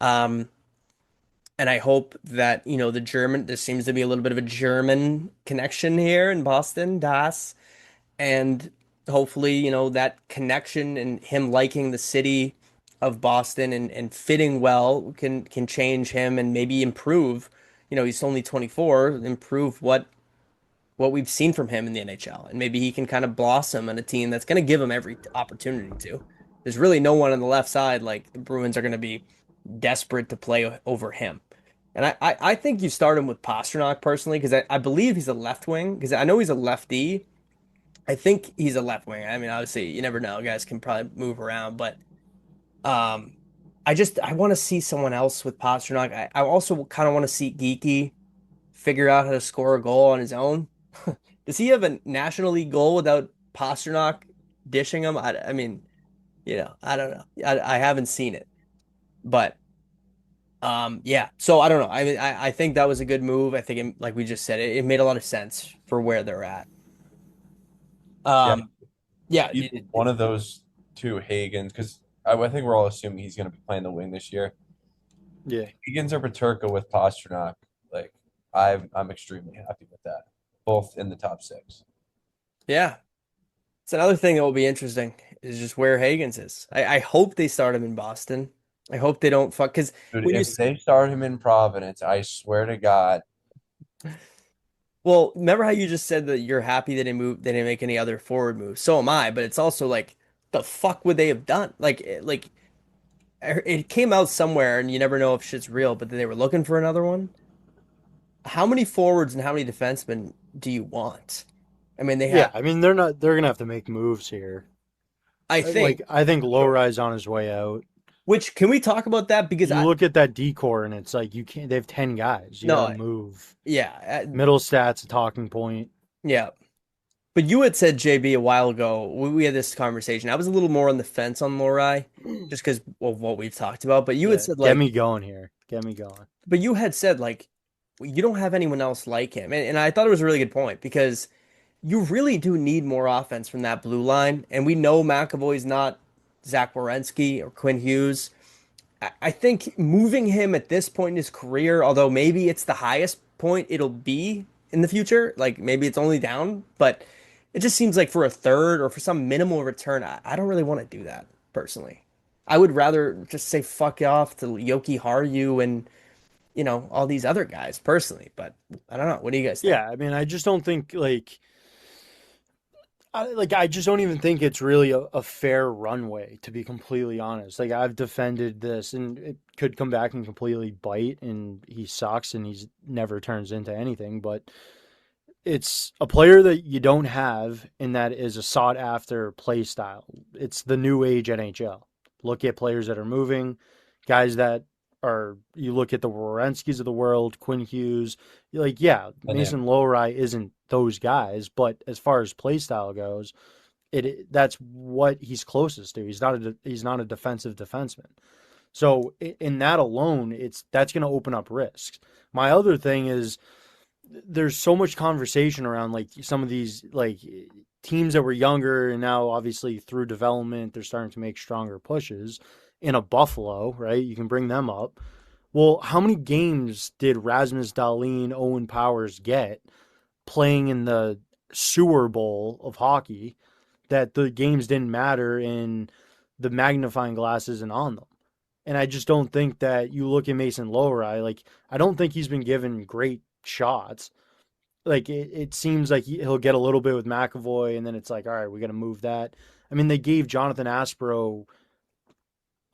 Um, and I hope that, there seems to be a little bit of a German connection here in Boston, Das. And hopefully, that connection and him liking the city of Boston and fitting well can change him and maybe improve. He's only 24, improve what we've seen from him in the NHL. And maybe he can kind of blossom on a team that's going to give him every opportunity to. There's really no one on the left side like the Bruins are going to be desperate to play over him. And I think you start him with Pasternak personally because I believe he's a left wing because I know he's a lefty. I think he's a left wing. I mean, obviously, you never know. Guys can probably move around, but um, I want to see someone else with Pasternak. I also kind of want to see Geeky figure out how to score a goal on his own. Does he have a National League goal without Pasternak dishing him? I mean, I don't know. I haven't seen it, but yeah. So I don't know. I mean, I think that was a good move. I think, like we just said, it made a lot of sense for where they're at. Yeah, Um, yeah, either one of those two Hagens, because I think we're all assuming he's going to be playing the wing this year. Yeah. Higgins or Paterka with Pasternak, like I'm extremely happy with that. Both in the top six. yeah. It's another thing that will be interesting is just where Higgins is. I hope they start him in Boston. I hope they don't fuck because Dude, when you if they start him in Providence, I swear to God, well, remember how you just said that you're happy that they didn't make any other forward moves. So am I, but it's also like the fuck would they have done? Like it came out somewhere and you never know if shit's real, but they were looking for another one. How many forwards and how many defensemen do you want? I mean, they Yeah, have, I mean they're gonna have to make moves here. I think, I think sure. Lowry's on his way out. Which can we talk about that? Because You look at that decor and it's like you can't. They have 10 guys. You got no, to move. yeah, Middle stats a talking point. yeah. But you had said JB a while ago. We had this conversation. I was a little more on the fence on Lorai, just because of what we've talked about. But you had Yeah, said get like, me going here. Get me going. but you had said like, you don't have anyone else like him, and I thought it was a really good point because you really do need more offense from that blue line, and we know McAvoy's not Zach Werenski or Quinn Hughes. I think moving him at this point in his career, although maybe it's the highest point it'll be in the future, like maybe it's only down, but it just seems like for a third or for some minimal return, I don't really want to do that personally. I would rather just say fuck off to Yoki Haru and all these other guys personally, but I don't know. What do you guys think? Yeah, I mean, I just don't think I just don't even think it's really a fair runway, to be completely honest. Like I've defended this, and it could come back and completely bite, and he sucks, and he's never turns into anything. But it's a player that you don't have, and that is a sought after play style. It's the new age NHL. Look at players that are moving, guys that are. You look at the Werenskis of the world, Quinn Hughes. You're like, yeah, and then Mason Lowry isn't those guys, but as far as play style goes, that's what he's closest to. He's not a defensive defenseman. So in that alone, that's going to open up risks. My other thing is there's so much conversation around like some of these like teams that were younger and now obviously through development they're starting to make stronger pushes. In a Buffalo, right? You can bring them up. Well, how many games did Rasmus Dahlin, Owen Powers get playing in the sewer bowl of hockey that the games didn't matter and the magnifying glass isn't on them? And I just don't think that you look at Mason Lowry, like I don't think he's been given great shots. Like it seems like he'll get a little bit with McAvoy, and then it's like, all right, we got to move that. I mean, they gave Jonathan Aspro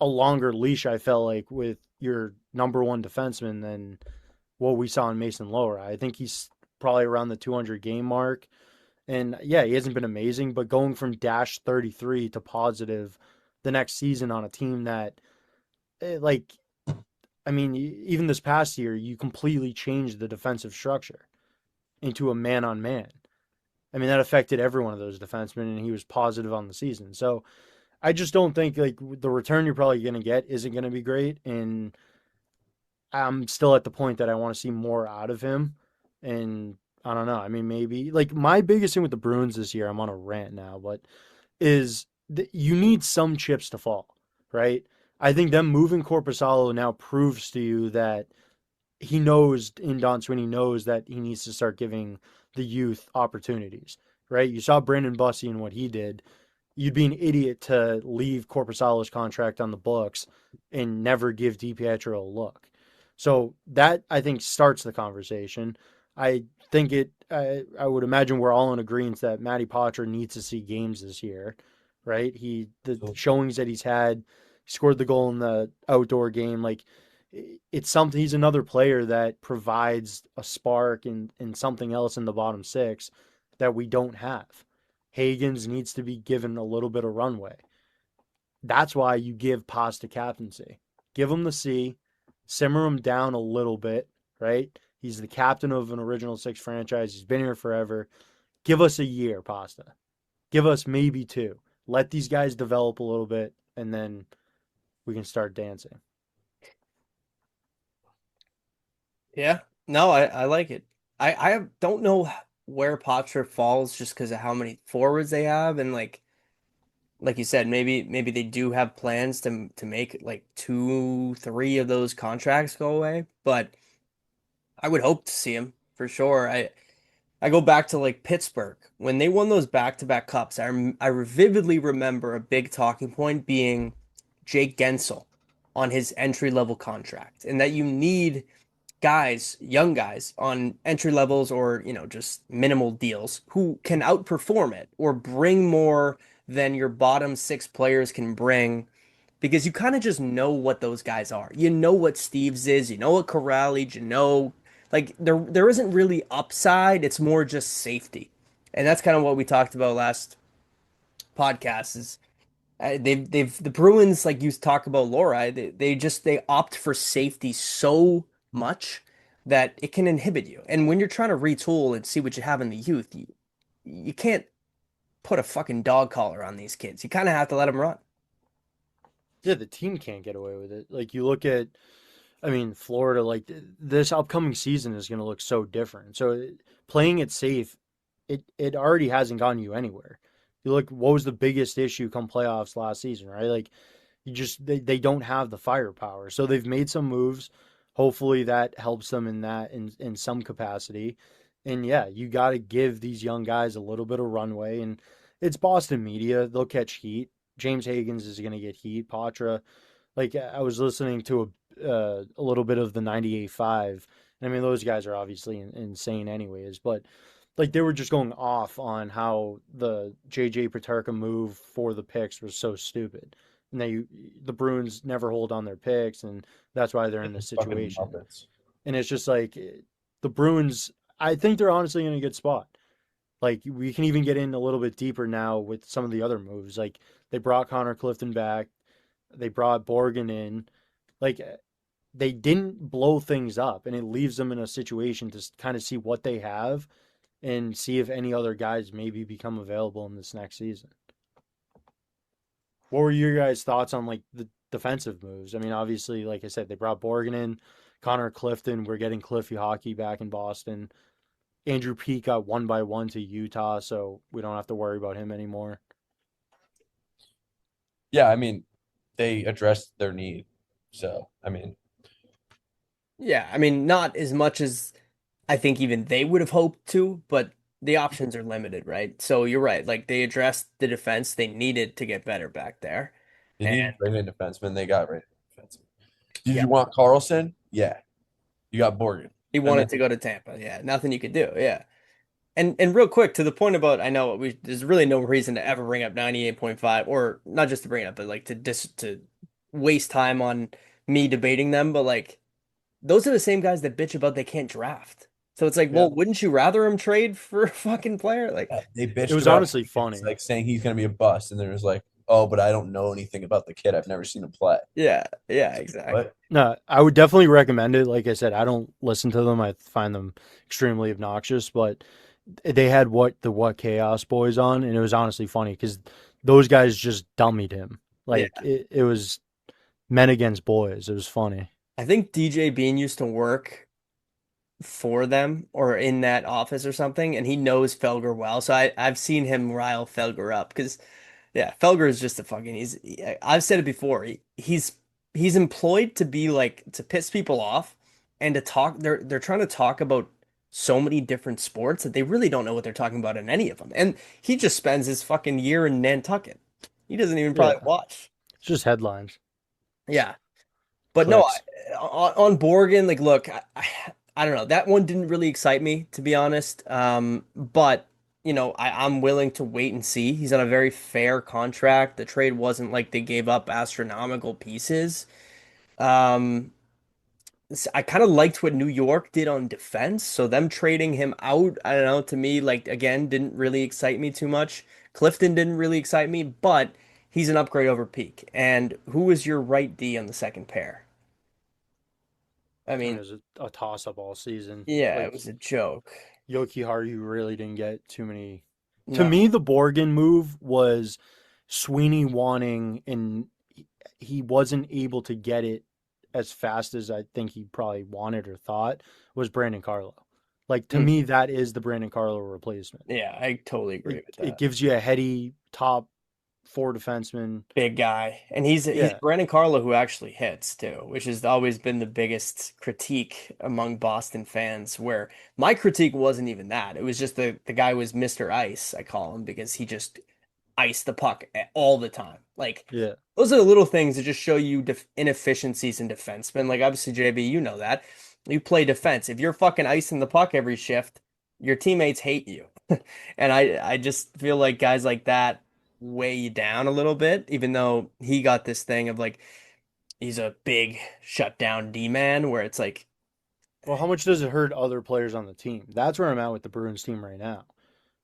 a longer leash, I felt like, with your number one defenseman than what we saw in Mason Lowry. I think he's probably around the 200 game mark. And yeah, he hasn't been amazing, but going from dash 33 to positive the next season on a team that, like, I mean, even this past year, you completely changed the defensive structure into a man on man. I mean, that affected every one of those defensemen, and he was positive on the season. So I just don't think like the return you're probably going to get isn't going to be great. And I'm still at the point that I want to see more out of him. And I don't know. I mean, maybe like my biggest thing with the Bruins this year, I'm on a rant now, but is that you need some chips to fall, right? I think them moving Corpusalo now proves to you that he knows, and Don Sweeney knows that he needs to start giving the youth opportunities, right? You saw Brandon Bussey and what he did. You'd be an idiot to leave Corpusalo's contract on the books and never give DiPietro a look. So that, I think, starts the conversation. I think I would imagine we're all in agreement that Matty Poitras needs to see games this year, right? The showings that he's had, he scored the goal in the outdoor game. Like, it's something. He's another player that provides a spark and something else in the bottom six that we don't have. Hagens needs to be given a little bit of runway. That's why you give Pasta captaincy. Give him the C, simmer him down a little bit, right? He's the captain of an original six franchise. He's been here forever. Give us a year, Pasta. Give us maybe two. Let these guys develop a little bit, and then we can start dancing. Yeah. No, I like it. Don't know where Potter falls just because of how many forwards they have, and like you said, maybe they do have plans to make like two, three of those contracts go away, but I would hope to see him for sure. I go back to like Pittsburgh when they won those back-to-back cups. I vividly remember a big talking point being Jake Gensel on his entry level contract, and that you need guys, young guys on entry levels or, just minimal deals who can outperform it or bring more than your bottom six players can bring because you kind of just know what those guys are. You know what Steves is, you know what Corrali, like there isn't really upside, it's more just safety. And that's kind of what we talked about last podcast is they've the Bruins like you talk about Lori, they opt for safety so much that it can inhibit you. And when you're trying to retool and see what you have in the youth, you can't put a fucking dog collar on these kids. You kind of have to let them run. Yeah, the team can't get away with it. Like you look at, I mean, Florida, like this upcoming season is going to look so different. So playing it safe, it already hasn't gotten you anywhere. You look, what was the biggest issue come playoffs last season, right? Like you just they don't have the firepower. So they've made some moves. Hopefully that helps them in that in some capacity. And yeah, you got to give these young guys a little bit of runway. And it's Boston media; they'll catch heat. James Hagens is going to get heat. Patra, like I was listening to a little bit of the 98.5. I mean, those guys are obviously insane anyways, but like they were just going off on how the JJ Peterka move for the picks was so stupid. And the Bruins never hold on their picks, and that's why they're in this Fucking situation. Muppets. And it's just like the Bruins, I think they're honestly in a good spot. Like we can even get in a little bit deeper now with some of the other moves. Like they brought Connor Clifton back, they brought Borgen in. Like they didn't blow things up, and it leaves them in a situation to kind of see what they have and see if any other guys maybe become available in this next season. What were your guys' thoughts on like the defensive moves? I mean, obviously, like I said, they brought Borgen in, Connor Clifton. We're getting Cliffy Hockey back in Boston. Andrew Peeke got 1-by-1 to Utah, so we don't have to worry about him anymore. Yeah, I mean, they addressed their need. So, I mean, Yeah, I mean, not as much as I think even they would have hoped to, but the options are limited, right? So you're right. Like they addressed the defense they needed to get better back there. they And needed right-handed defenseman. They got right-handed defenseman. Did yeah, you want Carlson? Yeah. You got Borgen. he And wanted then to go to Tampa. Yeah, nothing you could do. Yeah. And real quick to the point about I know there's really no reason to ever bring up 98.5 or not just to bring it up, but like to waste time on me debating them, but like those are the same guys that bitch about they can't draft. So it's like, Yeah. well, wouldn't you rather him trade for a fucking player? Like, they bitched It was about honestly funny. like saying he's going to be a bust. And then it was like, oh, but I don't know anything about the kid. I've never seen him play. yeah, exactly. What? No, I would definitely recommend it. Like I said, I don't listen to them. I find them extremely obnoxious, but they had what Chaos Boys on, and it was honestly funny because those guys just dummied him. Like it was men against boys. It was funny. I think DJ Bean used to work for them or in that office or something, and he knows Felger well. So I've seen him rile Felger up because yeah, Felger is just a fucking I've said it before. He's employed to be like to piss people off and to talk they're trying to talk about so many different sports that they really don't know what they're talking about in any of them. And he just spends his fucking year in Nantucket. He doesn't even probably Yeah, watch. it's just headlines, Yeah. But no, clicks. on Borgen, like, look, I don't know. That one didn't really excite me, to be honest. But I'm willing to wait and see. He's on a very fair contract. The trade wasn't like they gave up astronomical pieces. Um, I kind of liked what New York did on defense, so them trading him out, I don't know, to me, like again, didn't really excite me too much. Clifton didn't really excite me, but he's an upgrade over Peak. And who was your right D on the second pair? I I mean, it mean, was a toss up all season. yeah, it Like was a joke. Yoki Haru really didn't get too many. To No. me, the Borgen move was Sweeney wanting, and he wasn't able to get it as fast as I think he probably wanted or thought, was Brandon Carlo. Like, to Mm, me, that is the Brandon Carlo replacement. yeah, I totally agree with It that. gives you a heady top four defenseman. Big guy, and he's Yeah. Brandon Carlo who actually hits too, which has always been the biggest critique among Boston fans. Where my critique wasn't even that; it was just the guy was Mr. Ice. I call him because he just iced the puck all the time. Like Yeah. those are the little things that just show you inefficiencies in defensemen. Like obviously, JB, you know that you play defense. If you're fucking icing the puck every shift, your teammates hate you. And I just feel like guys like that weigh you down a little bit, even though he got this thing of like he's a big shutdown D man where it's like, Well, how much does it hurt other players on the team? That's where I'm at with the Bruins team right now.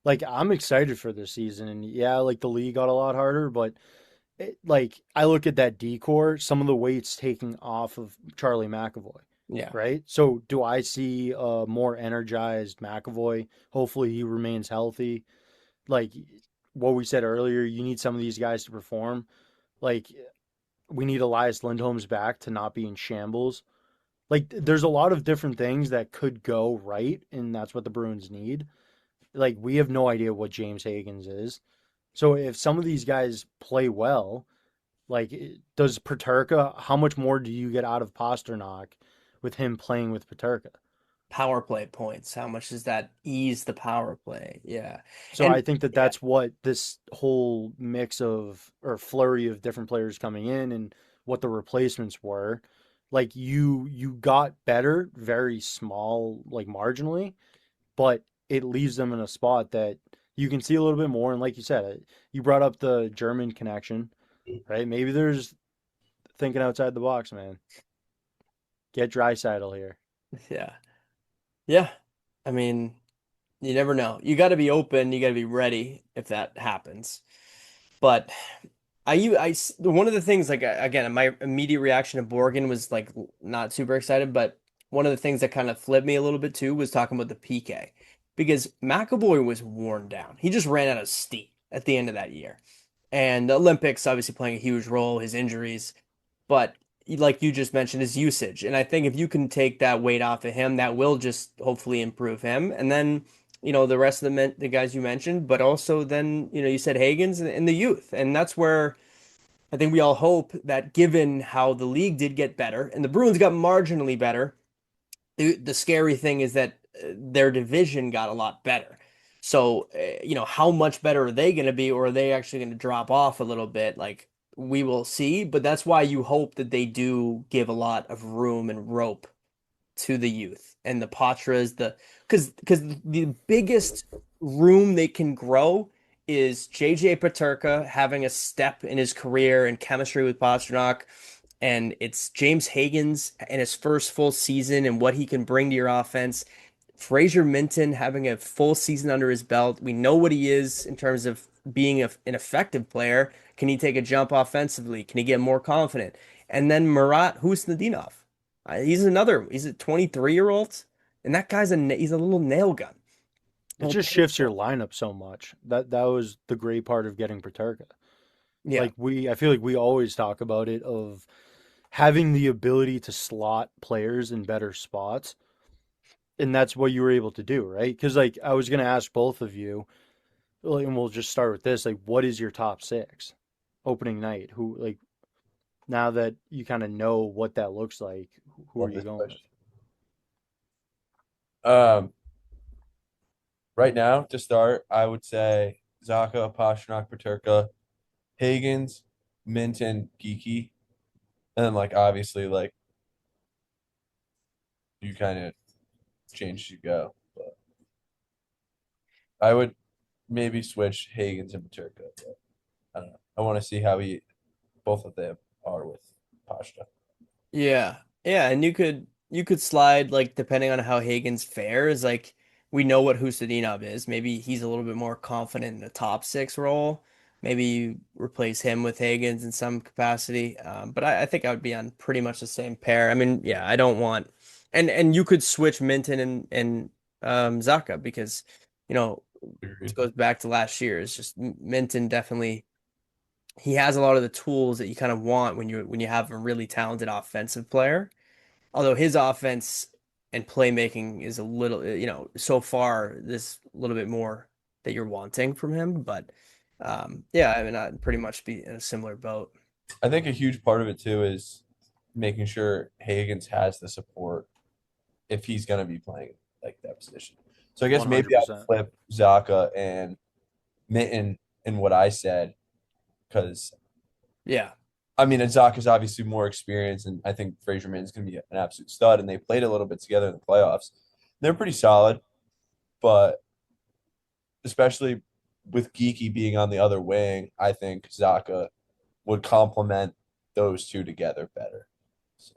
Like, I'm excited for this season. And yeah, like the league got a lot harder, but like I look at that decor, some of the weight's taking off of Charlie McAvoy, yeah, right? So do I see a more energized McAvoy? Hopefully he remains healthy. Like what we said earlier, you need some of these guys to perform. Like we need Elias Lindholm's back to not be in shambles. Like there's a lot of different things that could go right, and that's what the Bruins need. Like we have no idea what James Higgins is. So if some of these guys play well, like, does Paterka, how much more do you get out of Pasternak with him playing with Paterka? power play points. How much does that ease the power play? Yeah. So And I think that yeah, that's what this whole mix of or flurry of different players coming in and what the replacements were. Like you got better, very small, like marginally, but it leaves them in a spot that you can see a little bit more. And like you said, you brought up the German connection, right? Maybe there's thinking outside the box, man. Get Drysaddle here. yeah. Yeah. I mean, you never know. You got to be open. You got to be ready if that happens. But one of the things, like, again, my immediate reaction to Borgen was like not super excited, but one of the things that kind of flipped me a little bit too was talking about the PK because McAvoy was worn down. He just ran out of steam at the end of that year. And the Olympics obviously playing a huge role, his injuries, but like you just mentioned, his usage. And I think if you can take that weight off of him, that will just hopefully improve him. And then, the rest of the guys you mentioned, but also then, you said Hagen's and the youth. And that's where I think we all hope that given how the league did get better and the Bruins got marginally better, the scary thing is that their division got a lot better. So, how much better are they going to be, or are they actually going to drop off a little bit? Like, we will see. But that's why you hope that they do give a lot of room and rope to the youth and the Patras, because the biggest room they can grow is JJ Paterka having a step in his career and chemistry with Pastrnak, and it's James Higgins in his first full season and what he can bring to your offense. Fraser Minton having a full season under his belt. We know what he is in terms of being an effective player. Can he take a jump offensively? Can he get more confident? And then Murat Husnudinov. He's a 23-year-old, and that he's a little nail gun. It just shifts your lineup so much. That was the great part of getting Paterka. Yeah. Like I feel like we always talk about it of having the ability to slot players in better spots. And that's what you were able to do, right? Because like I was gonna ask both of you, and we'll just start with this. Like, what is your top six opening night? Who like now that you kind of know what that looks like, who are you going with? Um, right now to start, I would say Zaka, Pasternak, Paterka, Hagens, Minton, Geeky, and then like obviously like you kind of change as you go. But I would maybe switch Hagens and Paterka. But I don't know. I want to see how both of them are with Pashta. Yeah. Yeah, and you could slide like depending on how Hagen's fares. Like we know what Hustadinov is. Maybe he's a little bit more confident in the top six role. Maybe you replace him with Hagens in some capacity. But I think I would be on pretty much the same pair. I mean, yeah, I don't want and you could switch Minton and Zaka because you know this Agreed. goes back to last year. It's just Minton definitely he has a lot of the tools that you kind of want when you have a really talented offensive player. Although his offense and playmaking is a little, so far this little bit more that you're wanting from him. But yeah, I mean, I'd pretty much be in a similar boat. I think a huge part of it too is making sure Higgins has the support if he's going to be playing like that position. So I guess maybe I'll 100%. flip Zaka and Mitten in what I said because Yeah. I mean Zaka's obviously more experienced, and I think Fraser Minton's going to be an absolute stud. And they played a little bit together in the playoffs. They're pretty solid, but especially with Geeky being on the other wing, I think Zaka would complement those two together better. So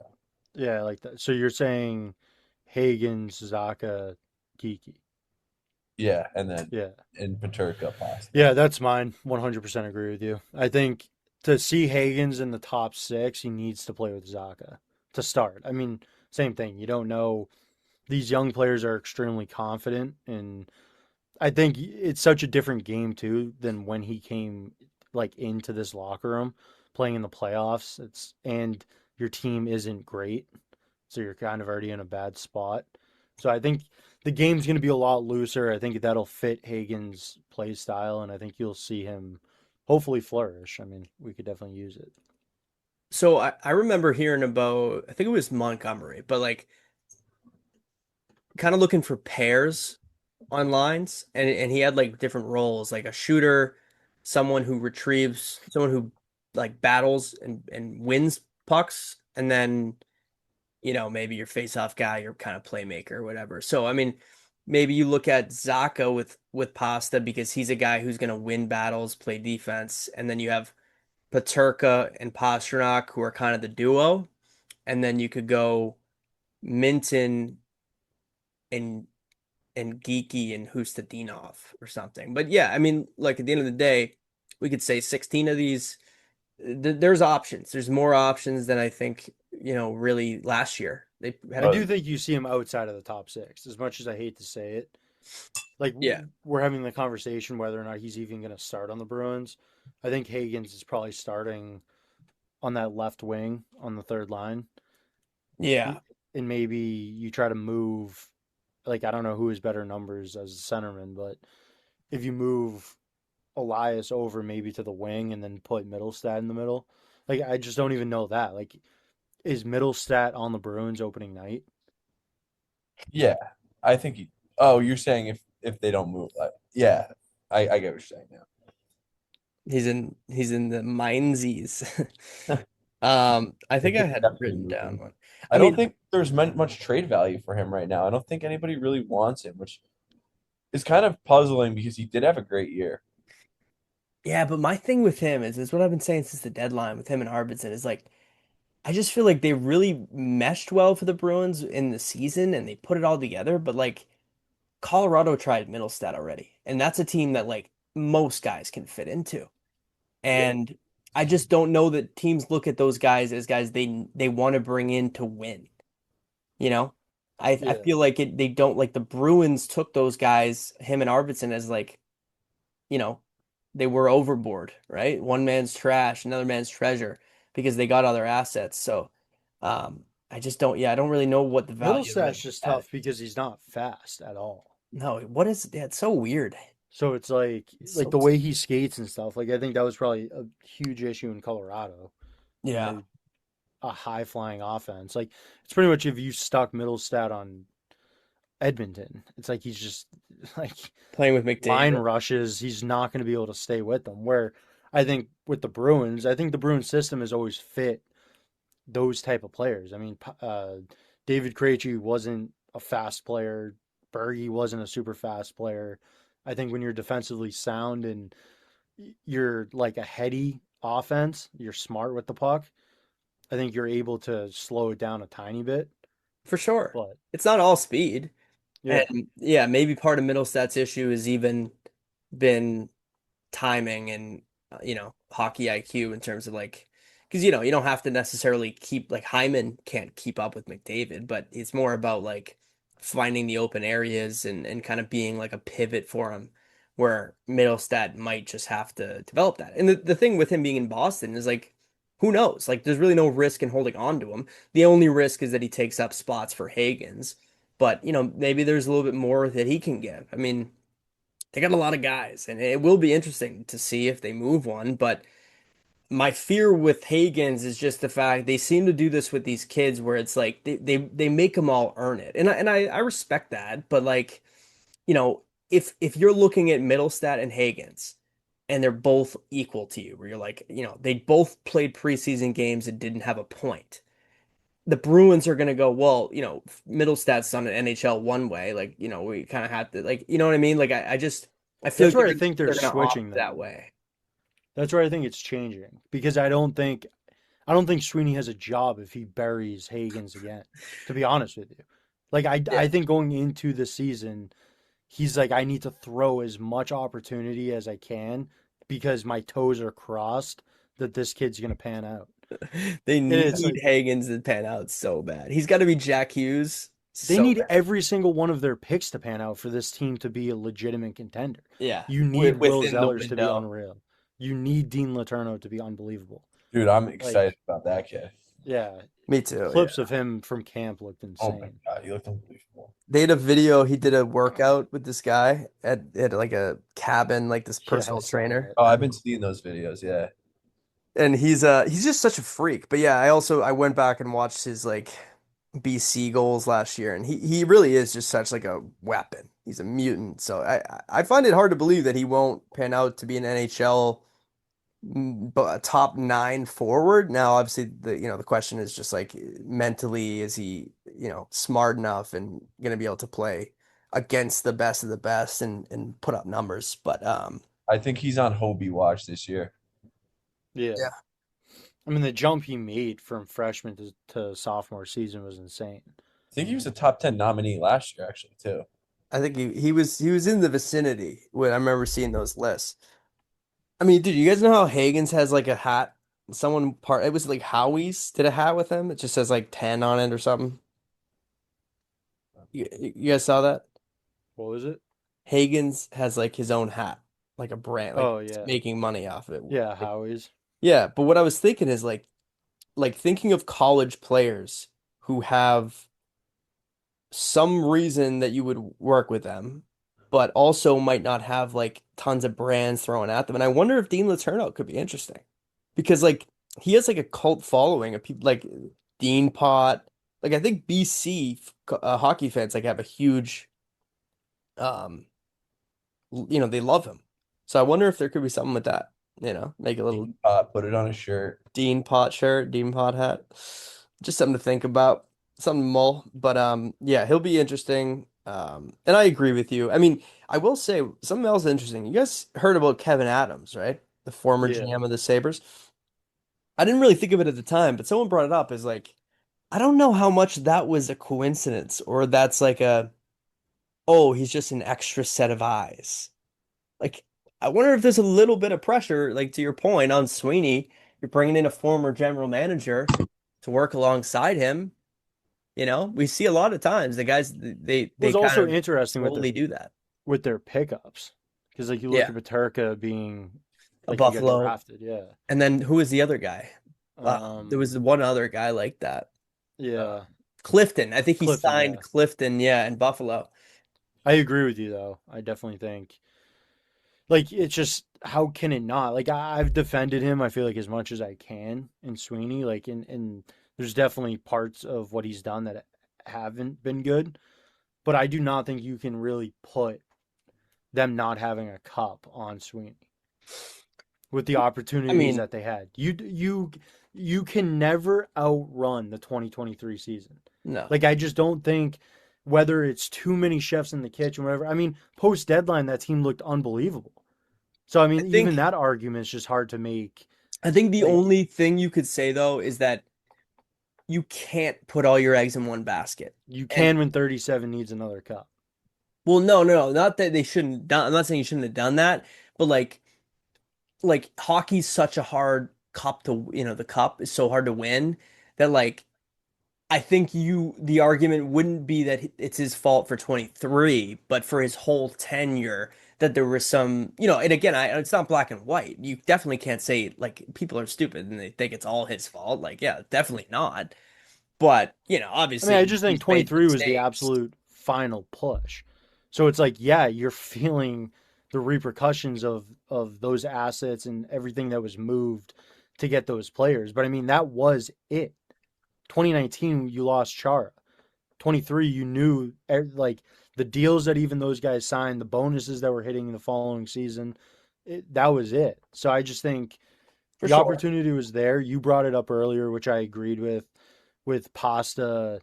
Yeah, I like that. So you're saying Hagen's, Zaka, Geeky. yeah, and then Yeah. in Paterka pasta. Yeah, that's mine. 100% agree with you. I think to see Hagen's in the top six, he needs to play with Zaka to start. I mean, same thing. You don't know. These young players are extremely confident, and I think it's such a different game too than when he came like into this locker room playing in the playoffs. It's and your team isn't great, so you're kind of already in a bad spot. So I think the game's going to be a lot looser. I think that'll fit Hagen's play style, and I think you'll see him hopefully flourish. I mean, we could definitely use it. So I remember hearing about, I think it was Montgomery, but like kind of looking for pairs on lines, and he had like different roles, like a shooter, someone who retrieves, someone who like battles and wins pucks, and then maybe your face-off guy, your kind of playmaker or whatever. So I mean, maybe you look at Zaka with Pasta because he's a guy who's going to win battles, play defense, and then you have Paterka and Pasternak who are kind of the duo, and then you could go Minton and Geeky and Hustadinov or something. But yeah, I mean, like at the end of the day, we could say 16 of these. There's options. There's more options than I think, really last year. They had I a do think you see him outside of the top six, as much as I hate to say it. Like yeah. we're having the conversation whether or not he's even going to start on the Bruins. I think Hagen's is probably starting on that left wing on the third line. Yeah. And maybe you try to move, like, I don't know who has better numbers as a centerman, but if you move Elias over maybe to the wing and then put Middlestat in the middle, like, I just don't even know that. Like, is Middlestat on the Bruins opening night? Yeah, I think he. Oh, you're saying if they don't move, yeah, I get what you're saying now. He's in the Mindsies. I I think think I they had definitely written move down him. one. I I don't mean, think there's much trade value for him right now. I don't think anybody really wants him, which is kind of puzzling because he did have a great year. yeah, but my thing with him is what I've been saying since the deadline with him and Arvidsson is like I just feel like they really meshed well for the Bruins in the season and they put it all together, but like Colorado tried Middlestat already, and that's a team that like most guys can fit into. Yeah, And I just don't know that teams look at those guys as guys they want to bring in to win. You know, I Yeah. feel like they don't like the Bruins took those guys, him and Arvidsson, as like, you know, they were overboard, right? One man's trash, another man's treasure because they got other assets. So, I just don't, yeah, I don't really know what the value of Middlestat's him just at. tough because he's not fast at all. No, what is yeah, it's so weird. So it's It's like so the way he skates and stuff. Like I think that was probably a huge issue in Colorado when yeah, they a high flying offense. Like it's pretty much if you stuck Middlestat on Edmonton, it's like he's just like playing with line McDavid. rushes. He's not going to be able to stay with them. Where I think with the Bruins, I think the Bruins system has always fit those type of players. I mean, David Krejci wasn't a fast player. Berge wasn't a super fast player. I think when you're defensively sound and you're like a heady offense, you're smart with the puck. I think you're able to slow it down a tiny bit. for sure. But It's not all speed. yeah, And yeah, maybe part of Middlestad's issue has even been timing and hockey IQ in terms of like because you don't have to necessarily keep like Hyman can't keep up with McDavid, but it's more about like finding the open areas and kind of being like a pivot for him where Middlestat might just have to develop that. And the thing with him being in Boston is like who knows? Like there's really no risk in holding on to him. The only risk is that he takes up spots for Hagens. But maybe there's a little bit more that he can give. I mean, they got a lot of guys, and it will be interesting to see if they move one. But my fear with Hagens is just the fact they seem to do this with these kids where it's like they make them all earn it. And I respect that, but like, you know, if you're looking at Middlestat and Hagens and they're both equal to you, where you're like, they both played preseason games and didn't have a point. The Bruins are going to go, well, Middlestat's on an NHL one way. Like, we kind of have to, like, you know what I mean? Like, I feel that's where I like think they're gonna opt switching that them. way. That's where I think it's changing because I don't think Sweeney has a job if he buries Hagens again. To be honest with you, like Yeah. I think going into the season, he's like I need to throw as much opportunity as I can because my toes are crossed that this kid's gonna pan out. They And need it's like Hagens to pan out so bad. He's got to be Jack Hughes they so need bad. every single one of their picks to pan out for this team to be a legitimate contender. Yeah. You need Will Within the Zellers to be window. unreal. You need Dean Letourneau to be unbelievable. Dude, I'm Like, excited about that kid. yeah, Me too. Yeah. clips of him from camp looked Oh my insane. god, he looked unbelievable. They had a video. He did a workout with this guy at like a cabin, like this Yeah, I personal saw trainer. that. Oh, I've been seeing those videos. Yeah, And he's just such a freak. But yeah, I went back and watched his like BC goals last year, and he really is just such like a weapon. He's a mutant. So I find it hard to believe that he won't pan out to be an NHL but a top nine forward. Now, obviously, the question is just like mentally, is he smart enough and going to be able to play against the best of the best and put up numbers? But I think he's on Hobie watch this year. Yeah. Yeah. I mean, the jump he made from freshman to sophomore season was insane. I think he was a top 10 nominee last year, actually, too. I think he was in the vicinity when I remember seeing those lists. I mean, dude, you guys know how Hagens has like a hat? It was like Howie's did a hat with him. It just says like 10 on it or something. You guys saw that? What was it? Hagens has like his own hat, like a brand, like Oh, he's yeah. making money off of it. Yeah, Howie's. Yeah, but what I was thinking is like thinking of college players who have some reason that you would work with them, but also might not have like tons of brands thrown at them. And I wonder if Dean Letourneau could be interesting because like he has like a cult following of people like Dean Pot. Like I think BC hockey fans like have a huge, um, they love him. So I wonder if there could be something with that. Make a little Put it on a shirt. Dean Pot shirt, Dean Pot hat. Just something to think about, something to mull. But yeah, he'll be interesting. And I agree with you. I mean, I will say something else interesting. You guys heard about Kevin Adams, right? The former Yeah. GM of the Sabres. I didn't really think of it at the time, but someone brought it up as like, I don't know how much that was a coincidence or that's like oh, he's just an extra set of eyes. Like, I wonder if there's a little bit of pressure, like to your point on Sweeney, you're bringing in a former general manager to work alongside him. We see a lot of times the guys they It was kind also of interesting slowly do that. with their pickups because like you look Yeah. at Paterka being A like he got Buffalo, drafted, yeah. and then who was the other guy? There was one other guy like that. Yeah, Clifton. I think he Clifton, signed yeah. Clifton, yeah, in Buffalo. I agree with you though. I definitely think like it's just how can it not? Like I've defended him. I feel like as much as I can in Sweeney. Like and there's definitely parts of what he's done that haven't been good, but I do not think you can really put them not having a cup on Sweeney with the opportunities that they had. You can never outrun the 2023 season. No. Like I just don't think whether it's too many chefs in the kitchen, whatever. I mean, post deadline, that team looked unbelievable. So I mean, think- even that argument is just hard to make. I think the Like- only thing you could say though is that you can't put all your eggs in one basket. You And can when 37 needs another cup. well, no, not that they shouldn't done. I'm not saying you shouldn't have done that, but like hockey's such a hard cup to, the cup is so hard to win that like I think the argument wouldn't be that it's his fault for 23, but for his whole tenure that there was some, and again, it's not black and white. You definitely can't say like people are stupid and they think it's all his fault. Like, yeah, definitely not. But, I mean, I obviously just think he's made 23 was the mistakes. absolute final push. So it's like, yeah, you're feeling the repercussions of those assets and everything that was moved to get those players. But I mean, that was it. 2019, you lost Chara. 23, you knew like the deals that even those guys signed, the bonuses that were hitting the following season, that was it. So I just think For the sure. opportunity was there. You brought it up earlier, which I agreed with Pasta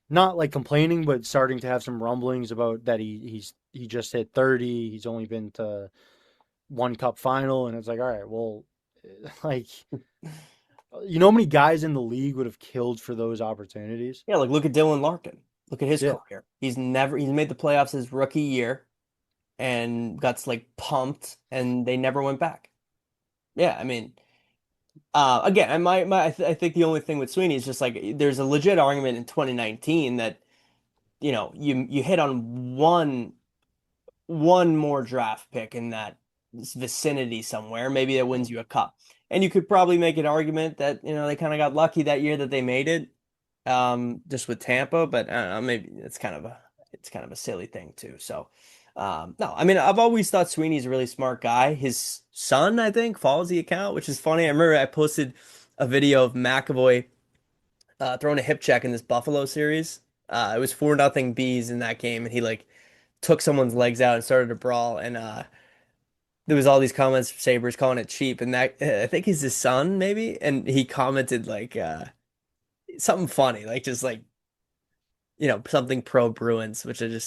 not like complaining, but starting to have some rumblings about that he just hit 30. He's only been to one cup final, and it's like, all right, well, like how many guys in the league would have killed for those opportunities? Yeah, like look at Dylan Larkin. Look at his Yeah. career. He's made the playoffs his rookie year and got like pumped and they never went back. Yeah, I mean, again, I think the only thing with Sweeney is just like there's a legit argument in 2019 that you hit on one more draft pick in that vicinity somewhere, maybe that wins you a cup. And you could probably make an argument that, they kind of got lucky that year that they made it, just with Tampa, but I don't know, maybe it's kind of a silly thing too. So, no, I mean, I've always thought Sweeney's a really smart guy. His son, I think, follows the account, which is funny. I remember I posted a video of McAvoy throwing a hip check in this Buffalo series. It was 4-0 Bees in that game, and he like took someone's legs out and started a brawl. And there was all these comments from Sabres calling it cheap, and that I think he's his son maybe, and he commented like something funny, like just like something pro Bruins, which I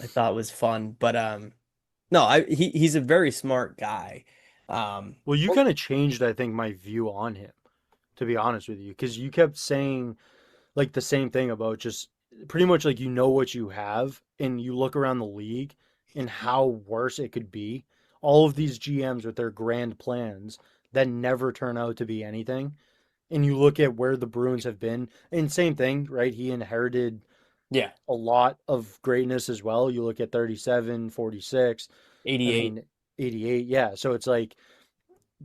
thought was fun. But no, he's a very smart guy. Well, you kind of changed, I think, my view on him, to be honest with you, because you kept saying like the same thing about just pretty much like what you have, and you look around the league and how worse it could be. All of these GMs with their grand plans that never turn out to be anything. And you look at where the Bruins have been, and same thing, right? He inherited Yeah, a lot of greatness as well. You look at 37, 46, I 88. mean, 88. Yeah. So it's like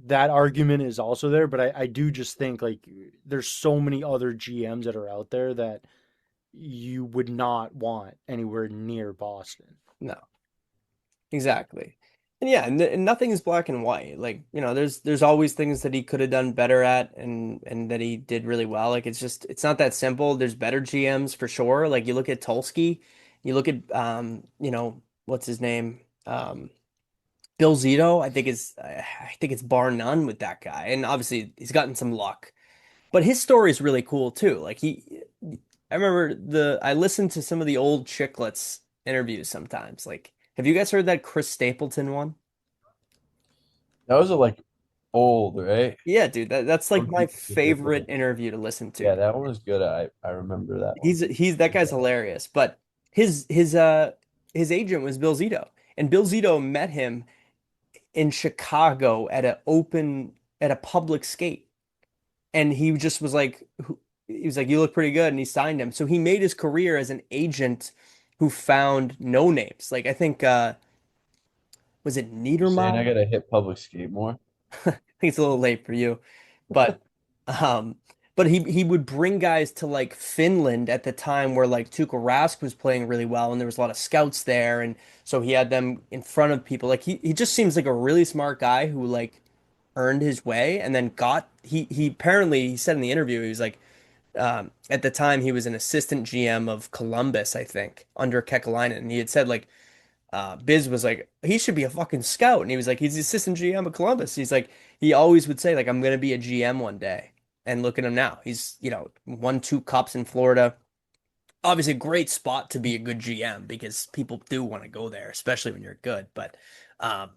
that argument is also there, but I do just think like there's so many other GMs that are out there that you would not want anywhere near Boston. No, exactly. And yeah, and nothing is black and white. Like, there's always things that he could have done better at and that he did really well. Like it's not that simple. There's better GMs for sure. Like you look at Tulski, you look at what's his name? Bill Zito, I think it's bar none with that guy. And obviously he's gotten some luck. But his story is really cool too. Like I remember I listened to some of the old Chicklets interviews sometimes. Like, have you guys heard that Chris Stapleton one? Those are like old, right? Yeah, dude, that's like Some my people are favorite different. interview to listen to. Yeah, that one was good. I remember that one. He's that guy's hilarious. But his agent was Bill Zito, and Bill Zito met him in Chicago at a public skate, and he just was like, he was like, "You look pretty good," and he signed him. So he made his career as an agent who found no names. Like I think was it You saying I Niedermeyer? gotta hit public skate more? I think it's a little late for you, but um, but he would bring guys to like Finland at the time where like Tuukka Rask was playing really well, and there was a lot of scouts there, and so he had them in front of people. Like he just seems like a really smart guy who like earned his way, and then he apparently he said in the interview he was like at the time he was an assistant GM of Columbus, I think, under Kekalainen, and he had said like Biz was like, he should be a fucking scout. And he was like, he's the assistant GM of Columbus. He's like, he always would say, like, I'm going to be a GM one day. And look at him now. He's, won 2 cups in Florida. Obviously, a great spot to be a good GM because people do want to go there, especially when you're good. Um,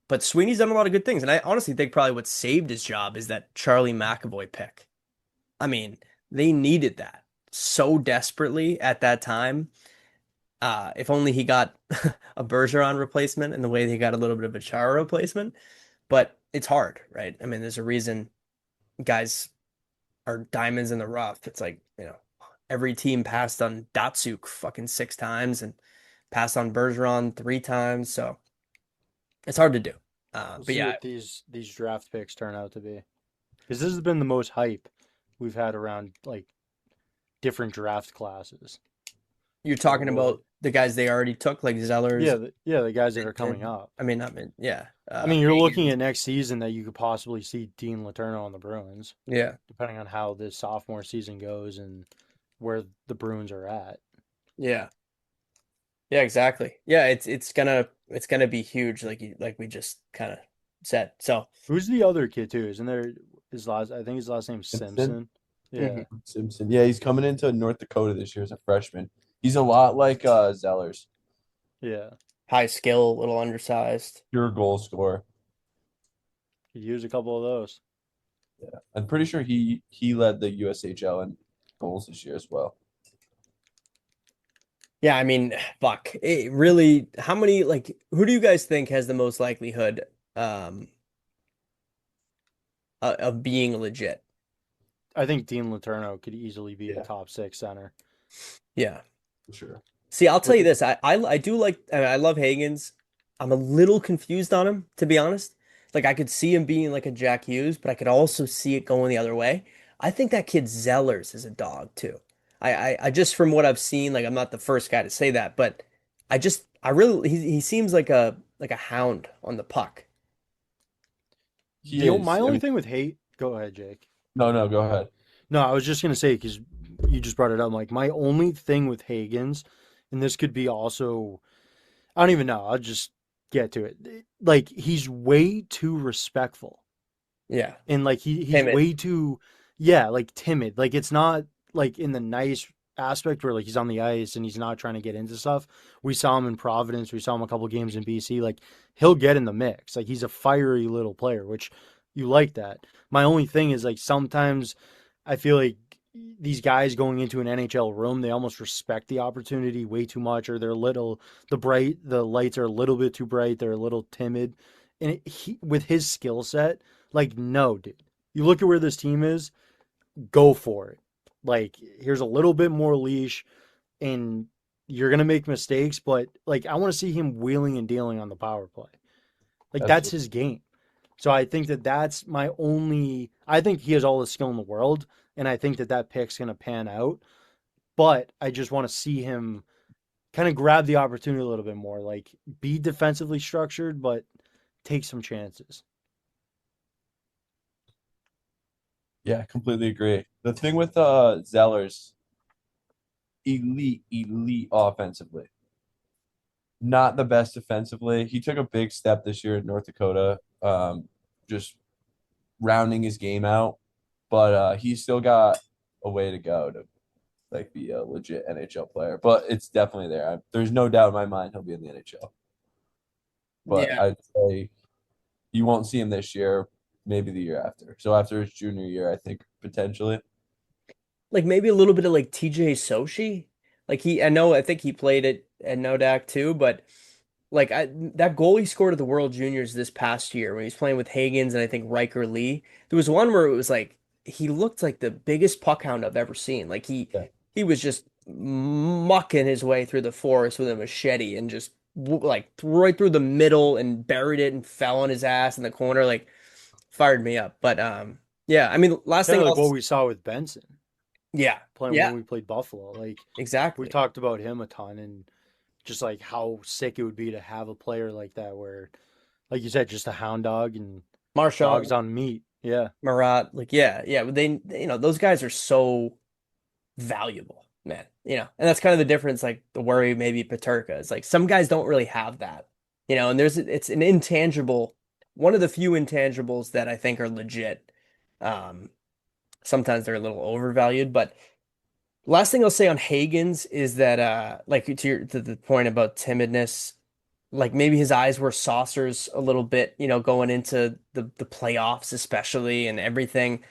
but Sweeney's done a lot of good things. And I honestly think probably what saved his job is that Charlie McAvoy pick. I mean, They needed that so desperately at that time. If only he got a Bergeron replacement and the way he got a little bit of a Chara replacement. But it's hard, right? I mean, there's a reason guys are diamonds in the rough. It's like, every team passed on Datsuk fucking 6 times and passed on Bergeron 3 times. So it's hard to do. We'll But see yeah, what these draft picks turn out to be. Because this has been the most hype we've had around like different draft classes. you're talking about the guys they already took, like Yeah, Zellers. the guys that are coming up. I mean, not yeah. I mean, you're looking Hagen. at next season that you could possibly see Dean Letourneau on the Bruins, Yeah. depending on how this sophomore season goes and where the Bruins are at. Yeah. Yeah, exactly. Yeah, it's gonna be huge, like we just kind of said. So Who's the other kid too? Isn't there I think his last name's Simpson? Simpson. Yeah. Mhm. Simpson. Yeah, he's coming into North Dakota this year as a freshman. He's a lot like Zellers, Yeah. high skill, little undersized. pure goal scorer. Could use a couple of those. Yeah, I'm pretty sure he led the USHL in goals this year as well. Yeah, I mean, fuck. It really, how many who do you guys think has the most likelihood of being legit? I think Dean Letourneau could easily be Yeah. a top 6 center. Yeah. For sure. See, I'll tell you this. I do I love Hagen's. I'm a little confused on him, to be honest. Like I could see him being like a Jack Hughes, but I could also see it going the other way. I think that kid Zellers is a dog too. I just from what I've seen, like I'm not the first guy to say that, but I really he seems like a hound on the puck. He is. My I only mean, thing with hate, go ahead, Jake. no, go ahead. No, I was just gonna say because you just brought it up. Like my only thing with Hagen's, and this could be also, I don't even know. I'll just get to it. Like he's way too respectful, Yeah. and like he's Timid. way too, yeah, like timid. Like it's not like in the nice aspect where like he's on the ice and he's not trying to get into stuff. We saw him in Providence. We saw him a couple games in BC. Like he'll get in the mix. Like he's a fiery little player, which you like that. My only thing is like sometimes I feel like these guys going into an NHL room, they almost respect the opportunity way too much, or they're the lights are a little bit too bright. They're a little timid. And with his skill set, like, no, dude, you look at where this team is, go for it. Like, here's a little bit more leash, and you're going to make mistakes, but like, I want to see him wheeling and dealing on the power play. Like, that's his game. So I think that's I think he has all the skill in the world, and I think that pick's going to pan out. But I just want to see him kind of grab the opportunity a little bit more, like be defensively structured, but take some chances. Yeah, completely agree. The thing with Zellers, elite offensively. Not the best defensively. He took a big step this year in North Dakota, just rounding his game out. But he's still got a way to go to like be a legit NHL player. But it's definitely there. There's no doubt in my mind he'll be in the NHL. But Yeah. I'd say you won't see him this year, maybe the year after. So after his junior year, I think potentially. Like maybe a little bit of like TJ Sochi. Like I think he played at Nodak too, but that goal he scored at the World Juniors this past year when he was playing with Hagens and I think Riker Lee, there was one where it was like he looked like the biggest puck hound I've ever seen. Like Yeah. he was just mucking his way through the forest with a machete and just like right through the middle and buried it and fell on his ass in the corner. Like fired me up. But yeah, I mean last Kind thing of like what we saw with Benson playing yeah, when we played Buffalo. Like exactly. we talked about him a ton and just like how sick it would be to have a player like that where, like you said, just a hound dog and Marshall, dogs on meat. Yeah. Marat, like yeah, they those guys are so valuable, man. And that's kind of the difference. Like the worry maybe Paterka is like some guys don't really have that, and it's an intangible, one of the few intangibles that I think are legit. Sometimes they're a little overvalued, but last thing I'll say on Hagens is that like to the point about timidness, like maybe his eyes were saucers a little bit, going into the playoffs especially and everything.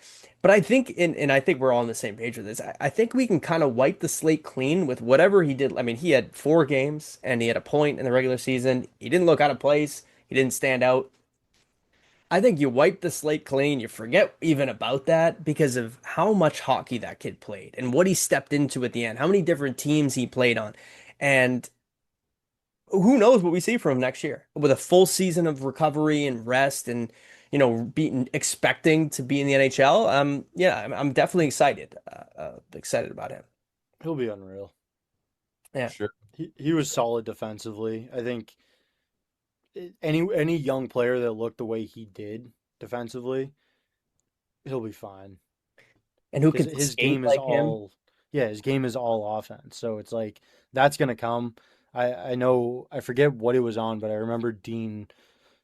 But I think, and I think we're all on the same page with this. I think we can kind of wipe the slate clean with whatever he did. I mean, he had 4 games and he had a point in the regular season. He didn't look out of place. He didn't stand out. I think you wipe the slate clean. You forget even about that because of how much hockey that kid played and what he stepped into at the end, how many different teams he played on. And who knows what we see from him next year with a full season of recovery and rest and being expecting to be in the NHL. Yeah, I'm definitely excited about him. He'll be unreal. Yeah. Sure. He was solid defensively. I think any young player that looked the way he did defensively, he'll be fine. And who Because can his skate game is like him? all, yeah, his game is all offense. So it's like that's gonna come. I know I forget what it was on, but I remember Dean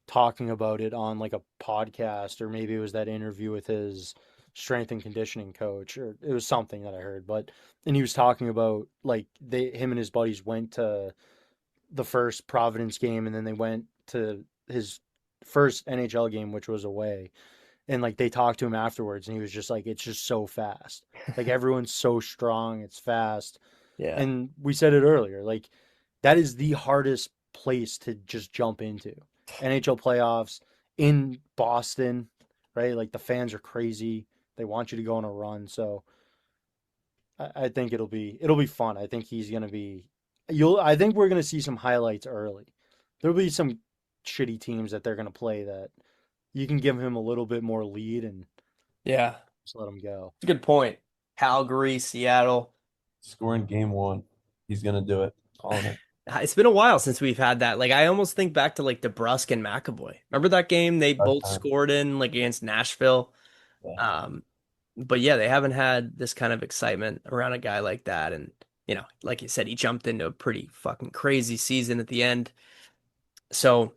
talking about it on like a podcast, or maybe it was that interview with his strength and conditioning coach, or it was something that I heard. But and he was talking about like him and his buddies went to the first Providence game, and then they went to his first NHL game, which was away. And like they talked to him afterwards, and he was just like, "It's just so fast. Like everyone's so strong. It's fast." Yeah. And we said it earlier, like that is the hardest place to just jump into. NHL playoffs in Boston, right? Like the fans are crazy. They want you to go on a run. So I think it'll be fun. I think he's gonna be I think we're gonna see some highlights early. There'll be some shitty teams that they're gonna play that you can give him a little bit more lead and Yeah. just let him go. It's a good point. Calgary, Seattle. Scoring game 1. He's gonna do it. Calling it. It's been a while since we've had that. Like I almost think back to like DeBrusque and McAvoy. Remember that game they Last both time. scored in like against Nashville? Yeah. But yeah, they haven't had this kind of excitement around a guy like that. And like you said, he jumped into a pretty fucking crazy season at the end. So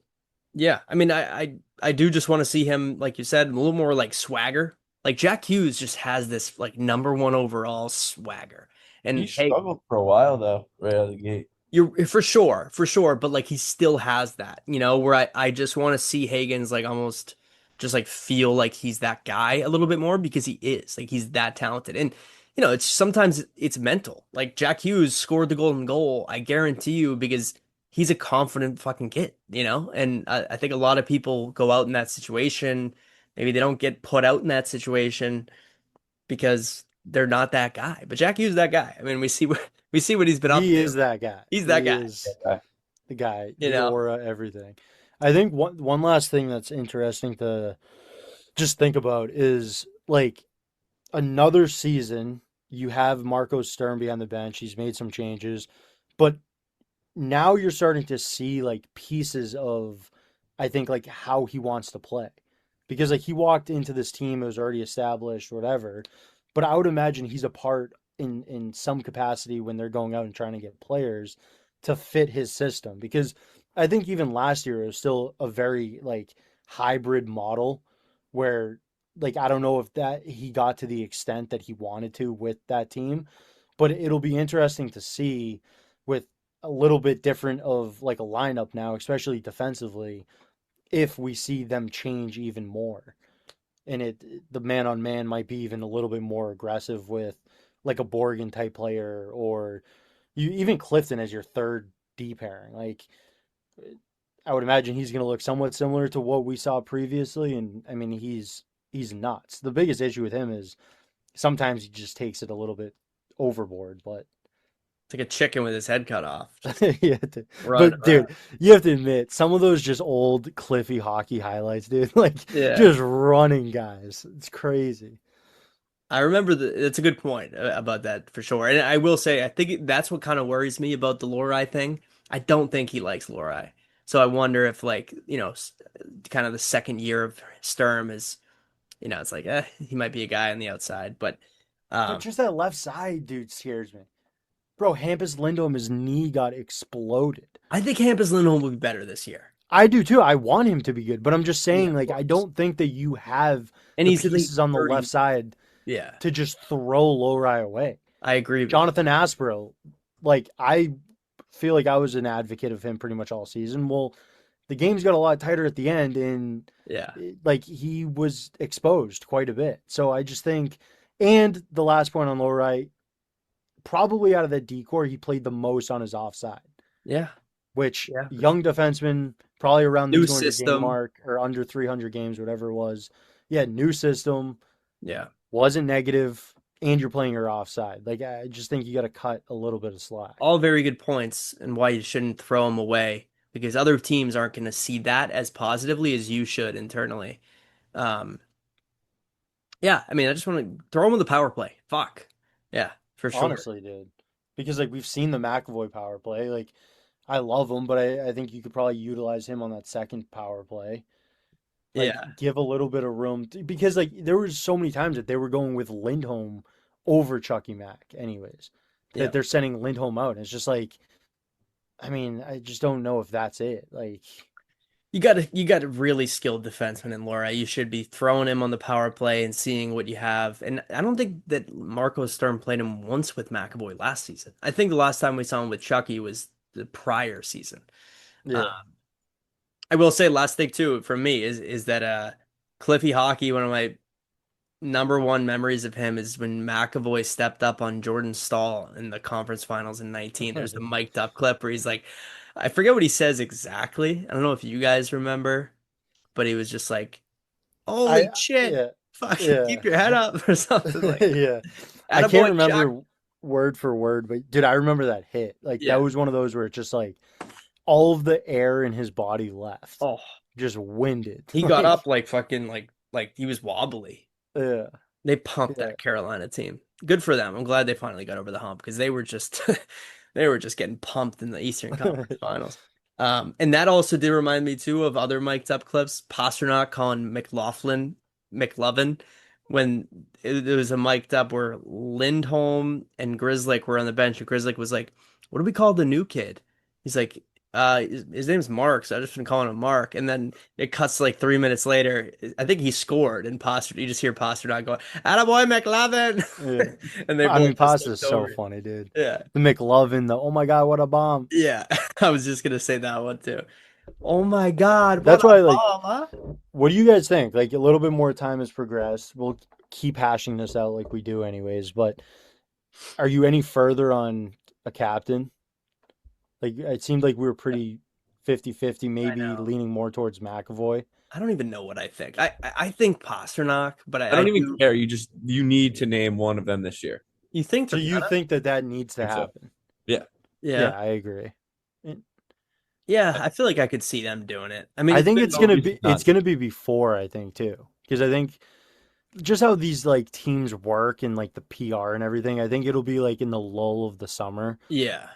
yeah, I mean, I do just want to see him, like you said, a little more like swagger. Like Jack Hughes just has this like #1 overall swagger. He And hey, struggled for a while though, right out of the gate. you're for sure, but like he still has that, where I just want to see Hagen's like almost just like feel like he's that guy a little bit more because he is like he's that talented. And it's sometimes it's mental. Like Jack Hughes scored the golden goal, I guarantee you, because he's a confident fucking kid, and I think a lot of people go out in that situation. Maybe they don't get put out in that situation because they're not that guy. But Jack Hughes is that guy. I mean, we see what he's been up He to. is that guy. He's that He guy. is Okay. the guy, You the know? aura, everything. I think one last thing that's interesting to just think about is like another season. You have Marco Stern behind the bench. He's made some changes, but now you're starting to see like pieces of, I think, like how he wants to play, because like he walked into this team, it was already established, whatever. But I would imagine he's a part in some capacity when they're going out and trying to get players to fit his system, because I think even last year it was still a very like hybrid model where like I don't know if that he got to the extent that he wanted to with that team, but it'll be interesting to see with a little bit different of like a lineup now, especially defensively, if we see them change even more. And the man on man might be even a little bit more aggressive with like a Borgen type player, or you even Clifton as your third D pairing. Like I would imagine he's going to look somewhat similar to what we saw previously, and I mean he's nuts. The biggest issue with him is sometimes he just takes it a little bit overboard, but It's like a chicken with his head cut off. Just yeah, running but dude, around. you have to admit some of those just old Cliffy hockey highlights, dude. Like Yeah. just running guys, it's crazy. I remember it's a good point about that for sure. And I will say, I think that's what kind of worries me about the Lorai thing. I don't think he likes Lorai. So I wonder if like, kind of the second year of Sturm is, it's like, he might be a guy on the outside. But But just that left side, dude, scares me. Bro, Hampus Lindholm, his knee got exploded. I think Hampus Lindholm will be better this year. I do too. I want him to be good, but I'm just saying, Yeah, like, I don't think that you have And the he's at least pieces on the 30. left side Yeah, to just throw Lowry away. I agree with you. Jonathan Aspero, like, I feel like I was an advocate of him pretty much all season. Well, the games got a lot tighter at the end, and Yeah. like he was exposed quite a bit. So I just think, and the last point on low right, probably out of the decor, he played the most on his offside, Yeah. which Yeah. young defenseman, probably around the New 200 system. game mark or under 300 games, whatever it was. Yeah, new system, Yeah. wasn't negative, and you're playing your offside. Like, I just think you got to cut a little bit of slack. All very good points and why you shouldn't throw them away because other teams aren't going to see that as positively as you should internally. Yeah, I mean, I just want to throw him in the power play. Fuck. Yeah, for sure. Honestly, dude. Because, like, we've seen the McAvoy power play. Like, I love him, but I think you could probably utilize him on that second power play. Like, Yeah. give a little bit of room. Because, like, there was so many times that they were going with Lindholm over Chucky Mack, anyways. That Yeah. they're sending Lindholm out. And it's just like, I mean, I just don't know if that's it. Like, You got a really skilled defenseman in Laura. You should be throwing him on the power play and seeing what you have. And I don't think that Marco Sturm played him once with McAvoy last season. I think the last time we saw him with Chucky was the prior season. yeah. I will say last thing too from me is that Cliffy Hockey, one of my number one memories of him is when McAvoy stepped up on Jordan Stahl in the conference finals in 19. There's the mic'd up clip where he's like, I forget what he says exactly. I don't know if you guys remember, but he was just like, holy shit, Yeah. fuck, Yeah. keep your head up or something like that. Yeah. I Attaboy, can't remember Chuck. word for word, but dude, I remember that hit. Like, Yeah. that was one of those where it's just like all of the air in his body left. Oh, Just winded. he got up like fucking like he was wobbly. Yeah. They pumped Yeah. that Carolina team. Good for them. I'm glad they finally got over the hump because they were just they were just getting pumped in the Eastern Conference Finals. And that also did remind me too of other mic'd up clips. Pasternak calling McLovin when it was a mic'd up where Lindholm and Grizzlick were on the bench, and Grizzlick was like, "What do we call the new kid?" He's like, his name's Mark, so I just been calling him Mark. And then it cuts like 3 minutes later. I think he scored, and you just hear Pasternak going, "Attaboy, McLovin!" Yeah. And they I mean, both just Pasta's looked so over. funny, dude. Yeah, The McLovin, the oh my god, what a bomb. yeah. I was just gonna say that one too. Oh my God, That's what why, a like, bomb, huh? what do you guys think? Like, a little bit more time has progressed. We'll keep hashing this out like we do anyways, but are you any further on a captain? Like, it seemed like we were pretty 50-50, maybe know. leaning more towards McAvoy. I don't even know what I think. I think Pasternak, but I don't even care. You need to name one of them this year. You think So you think that needs to Think so. happen? Yeah. Yeah, I agree. Yeah, I feel like I could see them doing it. I mean, I think been it's gonna always be done. it's gonna be before, I think, too, because I think just how these like teams work and like the PR and everything, I think it'll be like in the lull of the summer, yeah.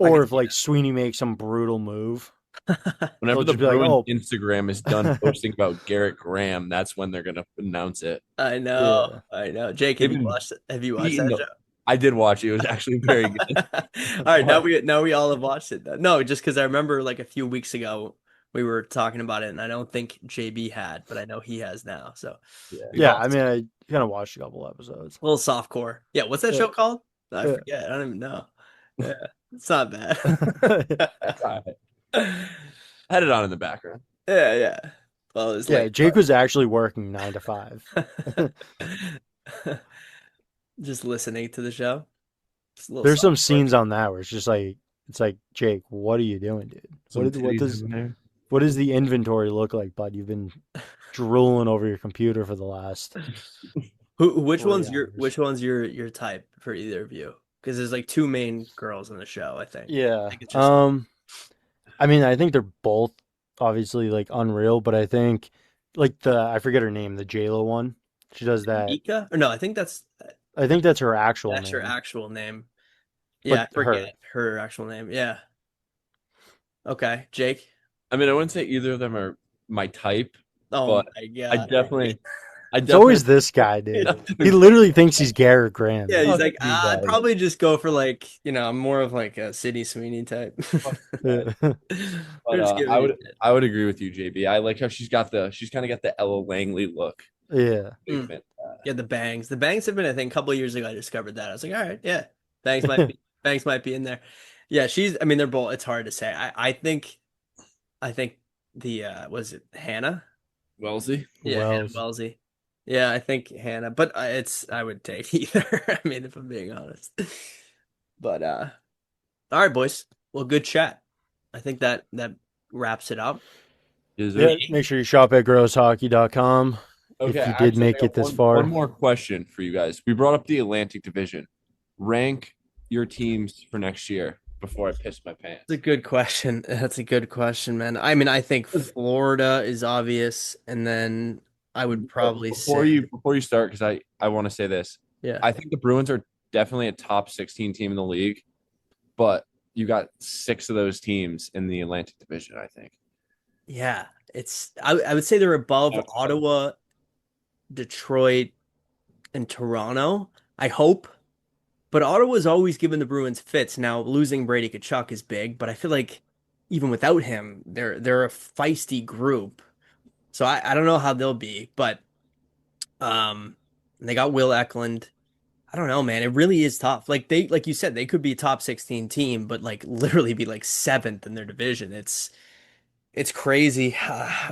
I or can if see like Sweeney makes some brutal move. Whenever They'll the just be like, Bruins "Oh." Instagram is done posting about Garrett Graham, that's when they're gonna announce it. I know. Yeah. I know. Jake, They've have you been watched that eating show? the- I did watch it. It was actually very good. All right, now we all have watched it though. No, just because I remember like a few weeks ago we were talking about it, and I don't think JB had, but I know he has now. So Yeah, I mean, I kind of watched a couple episodes. a little softcore. Yeah, what's that Yeah. show called? I Yeah. forget. I don't even know. Yeah, it's not bad. I had it on in the background. Yeah. Well, it's Yeah, like Jake was actually working 9 to 5. just listening to the show. Just a little There's some softcore. scenes on that where it's like, Jake, what are you doing, dude? Some What titties does in there. what does the inventory look like, bud? You've been drooling over your computer for the last. Which 40 one's hours. your type for either of you? Because there's like two main girls in the show, I think. Yeah. I think it's just I mean, I think they're both obviously like unreal, but I think like I forget her name, the JLo one. She does that. Mika? Or no, I think that's her actual her name. actual name. Yeah, I But her. forget her actual name. Yeah. Okay, Jake. I mean, I wouldn't say either of them are my type. Oh But my I God. definitely. It's always this guy, dude. He literally thinks he's Garrett Graham. Yeah, he's Fuck like, you I'd guys." probably just go for like, I'm more of like a Sydney Sweeney type. Yeah. But, They're just giving I me would shit. I would agree with you, JB. I like how she's kind of got the Ella Langley look. Yeah. Mm. Yeah, the bangs. The bangs have been, I think, a couple of years ago. I discovered that. I was like, all right, yeah, bangs might be in there. Yeah, they're both. It's hard to say. I think I think the was it Hannah? Wellesley. Yeah, Hannah Wells. Wellesley. Yeah, I think Hannah, but I would take either. I mean, if I'm being honest. But all right, boys. Well, good chat. I think that wraps it up. Is Yeah, there? make sure you shop at grosshockey.com Okay, if you did actually, I make got it this one far. more question for you guys. We brought up the Atlantic Division. Rank your teams for next year before I piss my pants. That's a good question. That's a good question, man. I mean, I think Florida is obvious, and then I would probably Before say, you start, because I want to say this. yeah, I think the Bruins are definitely a top 16 team in the league, but you got 6 of those teams in the Atlantic Division, I think. yeah. I would say they're above That's- Ottawa, Detroit, and Toronto. I hope. But Ottawa's always given the Bruins fits. Now losing Brady Tkachuk is big, but I feel like even without him, they're a feisty group. So I don't know how they'll be, but they got Will Eklund. I don't know, man. It really is tough. Like you said, they could be a top 16 team, but like literally be like seventh in their division. It's crazy.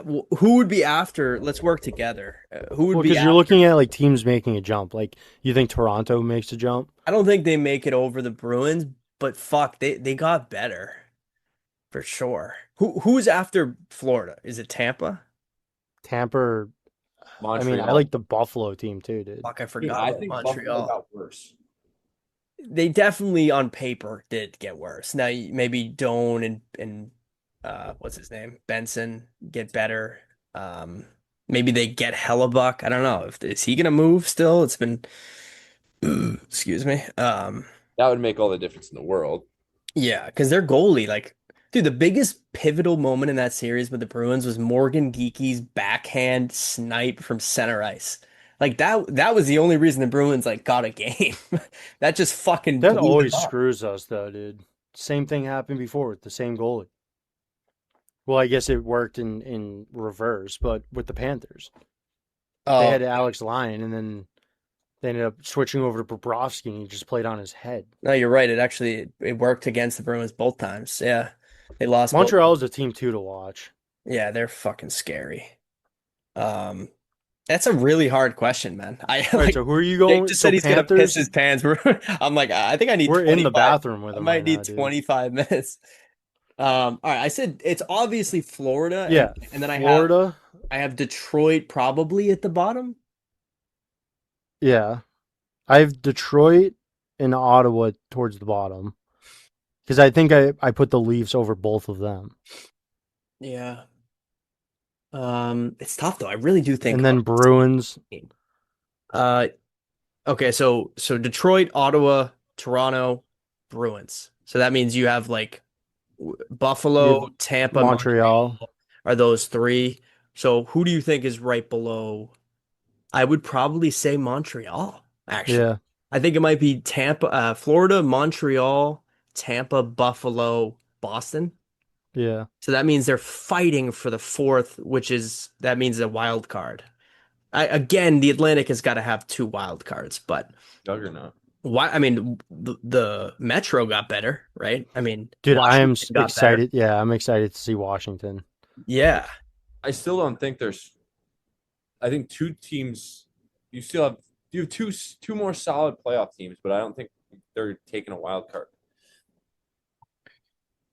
Who would be after? Let's work together. Who would Well, be because you're after? looking at like teams making a jump. Like you think Toronto makes a jump? I don't think they make it over the Bruins, but fuck, they got better for sure. Who's after Florida? Is it Tampa? Tampa. I mean, I Montreal. like the Buffalo team too, dude. Fuck, I Dude, forgot I about think Buffalo Montreal. got worse. They definitely on paper did get worse. Now maybe Doan and what's his name? Benson get better. Maybe they get Hellebuck. I don't know. If is he gonna move still? It's been excuse me. That would make all the difference in the world. Yeah, because their goalie, like, dude, the biggest pivotal moment in that series with the Bruins was Morgan Geeky's backhand snipe from center ice. Like that was the only reason the Bruins like got a game. That just fucking That blew always them up. screws us, though, dude. Same thing happened before with the same goalie. Well, I guess it worked in reverse, but with the Panthers, they Oh, had Alex Lyon, and then they ended up switching over to Bobrovsky, and he just played on his head. no, you're right. It worked against the Bruins both times. Yeah. They lost both. Montreal is a team too to watch. Yeah, they're fucking scary. Um, that's a really hard question, man. I All right, like so who are you Jake going? just So said he's gonna piss Panthers, his pants. I'm like, I think I need we're in the 25. bathroom with I him might right need now, dude. 25 minutes. All right. I said it's obviously Florida, Yeah, and then Florida. I have Detroit probably at the bottom. Yeah, I have Detroit and Ottawa towards the bottom because I think I put the Leafs over both of them, Yeah. It's tough though. I really do think. and then Bruins. Uh, okay. So Detroit, Ottawa, Toronto, Bruins. So that means you have like Buffalo, You Tampa, Montreal. are those three. So who do you think is right below? I would probably say Montreal, actually. Yeah, I think it might be Tampa, Florida, Montreal, Tampa, Buffalo, Boston. yeah. So that means they're fighting for the fourth, that means a wild card. Again, the Atlantic has got to have two wild cards, but Juggernaut. why? I mean, the Metro got better, right? I mean, Dude, I am Washington got better. excited. Yeah, I'm excited to see Washington. Yeah. I still don't think there's. I think 2 teams. You have two more solid playoff teams, but I don't think they're taking a wild card.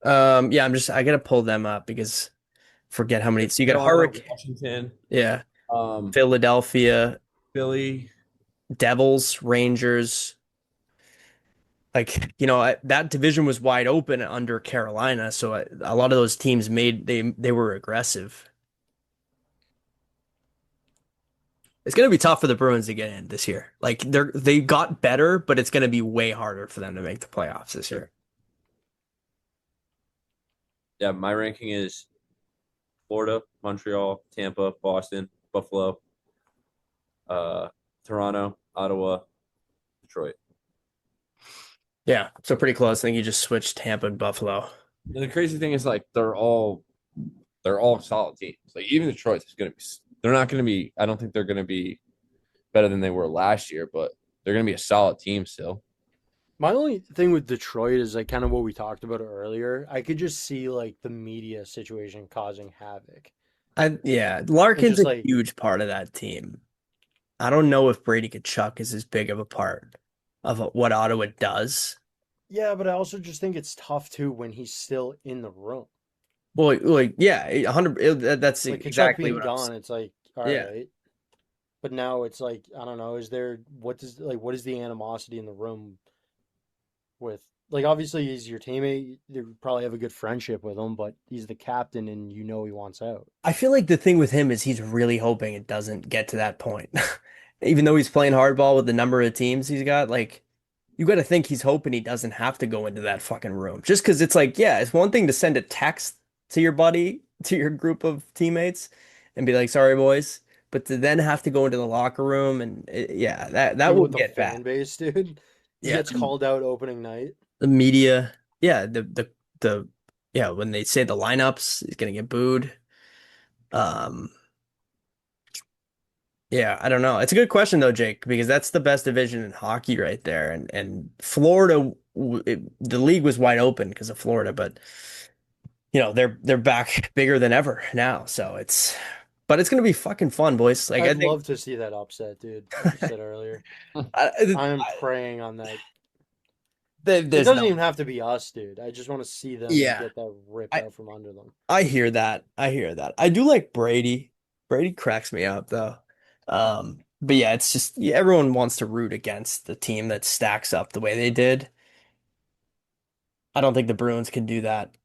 Yeah, I gotta pull them up because forget how many. So you got Carolina, Hurricane, Washington, yeah, um, Philadelphia, Philly. Devils, Rangers. Like, that division was wide open under Carolina, so a lot of those teams they were aggressive. It's gonna be tough for the Bruins to get in this year. Like they got better, but it's gonna be way harder for them to make the playoffs this year. Yeah, my ranking is Florida, Montreal, Tampa, Boston, Buffalo, Toronto, Ottawa, Detroit. Yeah, so pretty close. I think you just switched Tampa and Buffalo. And the crazy thing is, like, they're all solid teams. Like, even Detroit is gonna be. They're not gonna be. I don't think they're gonna be better than they were last year, but they're gonna be a solid team still. My only thing with Detroit is like kind of what we talked about earlier. I could just see like the media situation causing havoc. Yeah, And Larkin's just a like, huge part of that team. I don't know if Brady Kachuk is as big of a part of what Ottawa does. yeah, but I also just think it's tough too when he's still in the room. Well, like yeah, 100. That's Like Kachuk exactly being what I'm gone, saying. it's like, all Yeah, right. But now it's like, I don't know, what is the animosity in the room with like obviously he's your teammate, you probably have a good friendship with him, but he's the captain and you know he wants out. I feel like the thing with him is he's really hoping it doesn't get to that point. Even though he's playing hardball with the number of teams he's got, like you got to think he's hoping he doesn't have to go into that fucking room. Just because it's like, yeah, it's one thing to send a text to your buddy, to your group of teammates, and be like, "Sorry, boys," but to then have to go into the locker room and yeah, that Even will with the get bad. fan base, dude. He Yeah, gets called out opening night. the media, yeah, the yeah, when they say the lineups, he's gonna get booed. Um, yeah, I don't know. It's a good question though, Jake, because that's the best division in hockey right there, and Florida, the league was wide open because of Florida, but they're back bigger than ever now, so but it's gonna be fucking fun, boys. Like I I'd think love to see that upset, dude. Like you said earlier. I, I am praying on that. It there's doesn't no, even have to be us, dude. I just want to see them yeah, get that ripped I out from under them. I hear that. I hear that. I do like Brady. Brady cracks me up though. But yeah, it's just yeah, everyone wants to root against the team that stacks up the way they did. I don't think the Bruins can do that.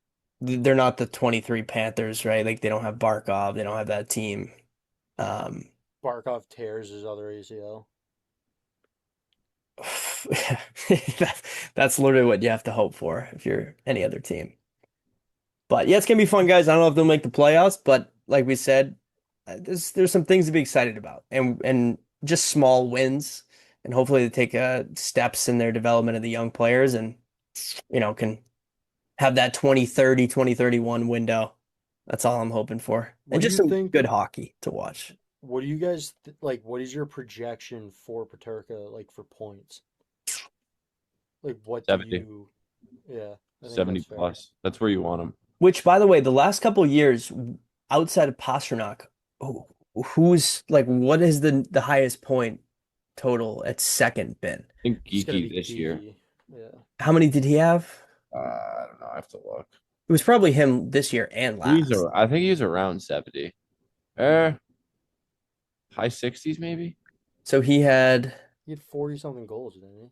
They're not the 23 Panthers, right? Like they don't have Barkov, they don't have that team. Um, Barkov tears his other ACL. that, that's literally what you have to hope for if you're any other team. But yeah, it's gonna be fun, guys. I don't know if they'll make the playoffs, but like we said, there's some things to be excited about, and just small wins, and hopefully they take steps in their development of the young players, and can have that 2030, 2031 window. That's all I'm hoping for, What and do just you some think? good hockey to watch. What do you guys like? What is your projection for Paterka, like for points? Like, what do 70, you? Yeah, I think 70 that's fair. plus. That's where you want him. Which, by the way, the last couple of years, outside of Pasternak, who's like, what is the highest point total at second been? I think It's gonna Geeky be this year. geeky. Yeah. How many did he have? I don't know. I have to look. It was probably him this year and last. I think he's around 70. Uh, high 60s maybe. So he had He had 40 something goals, didn't he?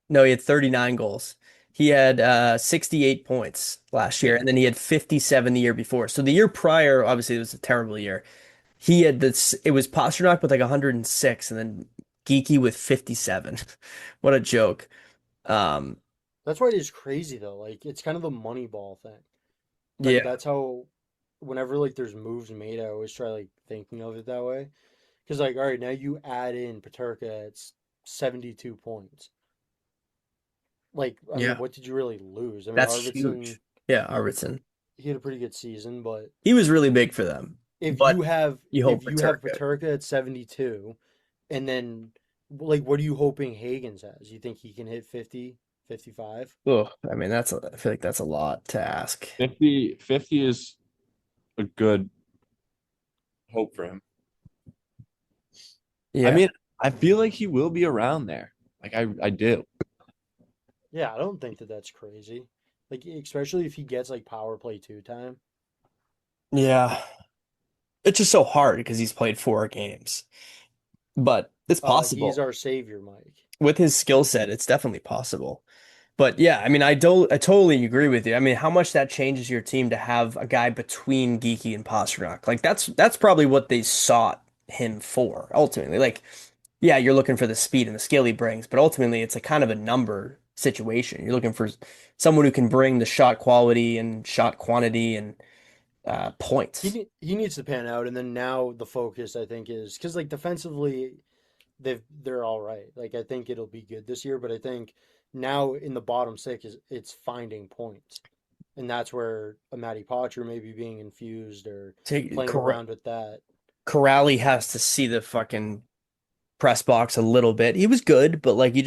no, he had 39 goals. He had 68 points last year, Yeah. and then he had 57 the year before. So the year prior, obviously, it was a terrible year. He had this. It was Pasternak with like 106, and then Geeky with 57. What a joke. Um, That's why it is crazy though. Like, it's kind of the money ball thing. Like, yeah, that's how. Whenever like there's moves made, I always try like thinking of it that way. Because like, all right, now you add in Paterka, it's 72 points. Like, I mean, yeah, what did you really lose? I mean, that's Arvidsson, huge. Yeah, Robertson. he had a pretty good season, but He was really big for them, if but you have you if hope for you have Turk. Paterka at 72, and then like what are you hoping Hagens has? You think he can hit 50, 55? Oh, I mean, I feel like that's a lot to ask. 50 is a good hope for him. I Yeah. mean, I feel like he will be around there. Like I do. Yeah, I don't think that that's crazy. Like especially if he gets like power play 2 time. Yeah. It's just so hard because he's played 4 games. But it's He's possible. our savior, Mike. With his skill set, it's definitely possible. But yeah, I mean, I totally agree with you. I mean, how much that changes your team to have a guy between Geeky and Pasternak. Like that's probably what they sought him for ultimately. Like, yeah, you're looking for the speed and the skill he brings, but ultimately it's a kind of a number situation. You're looking for someone who can bring the shot quality and shot quantity and points. He needs to pan out, and then now the focus I think is because like defensively they're all right. Like I think it'll be good this year, but I think now in the bottom six is it's finding points, and that's where a Matty Potcher may be being infused or Take playing around with that. Corrali has to see the fucking press box a little bit. He was good, but like you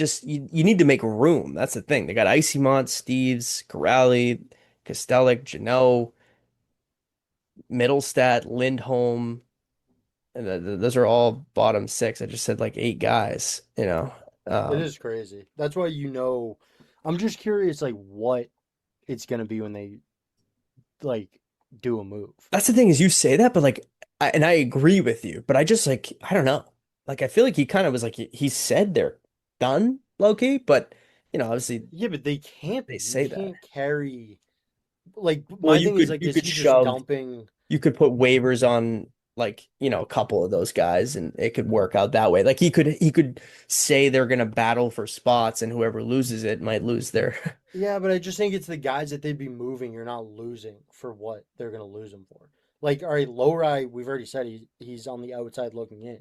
need to make room. That's the thing. They got Mont, Steves, Corrali, Kostelic, Janot, Middlestat, Lindholm, and those are all bottom six. I just said like eight guys, you know. It Um, is crazy. That's why I'm just curious like what it's gonna be when they like do a move. that's the thing is you say that, but like, and I agree with you, but I just like I don't know. Like I feel like he kind of was like he said they're done, low key, but obviously Yeah, but they can't they be. You say that. can't carry like Well, my thing is like you is could he just shove, dumping you could put waivers on like a couple of those guys, and it could work out that way. Like he could say they're gonna battle for spots, and whoever loses it might lose their. Yeah, but I just think it's the guys that they'd be moving you're not losing for what they're gonna lose him for. Like, all right, Lowry, we've already said he's on the outside looking in.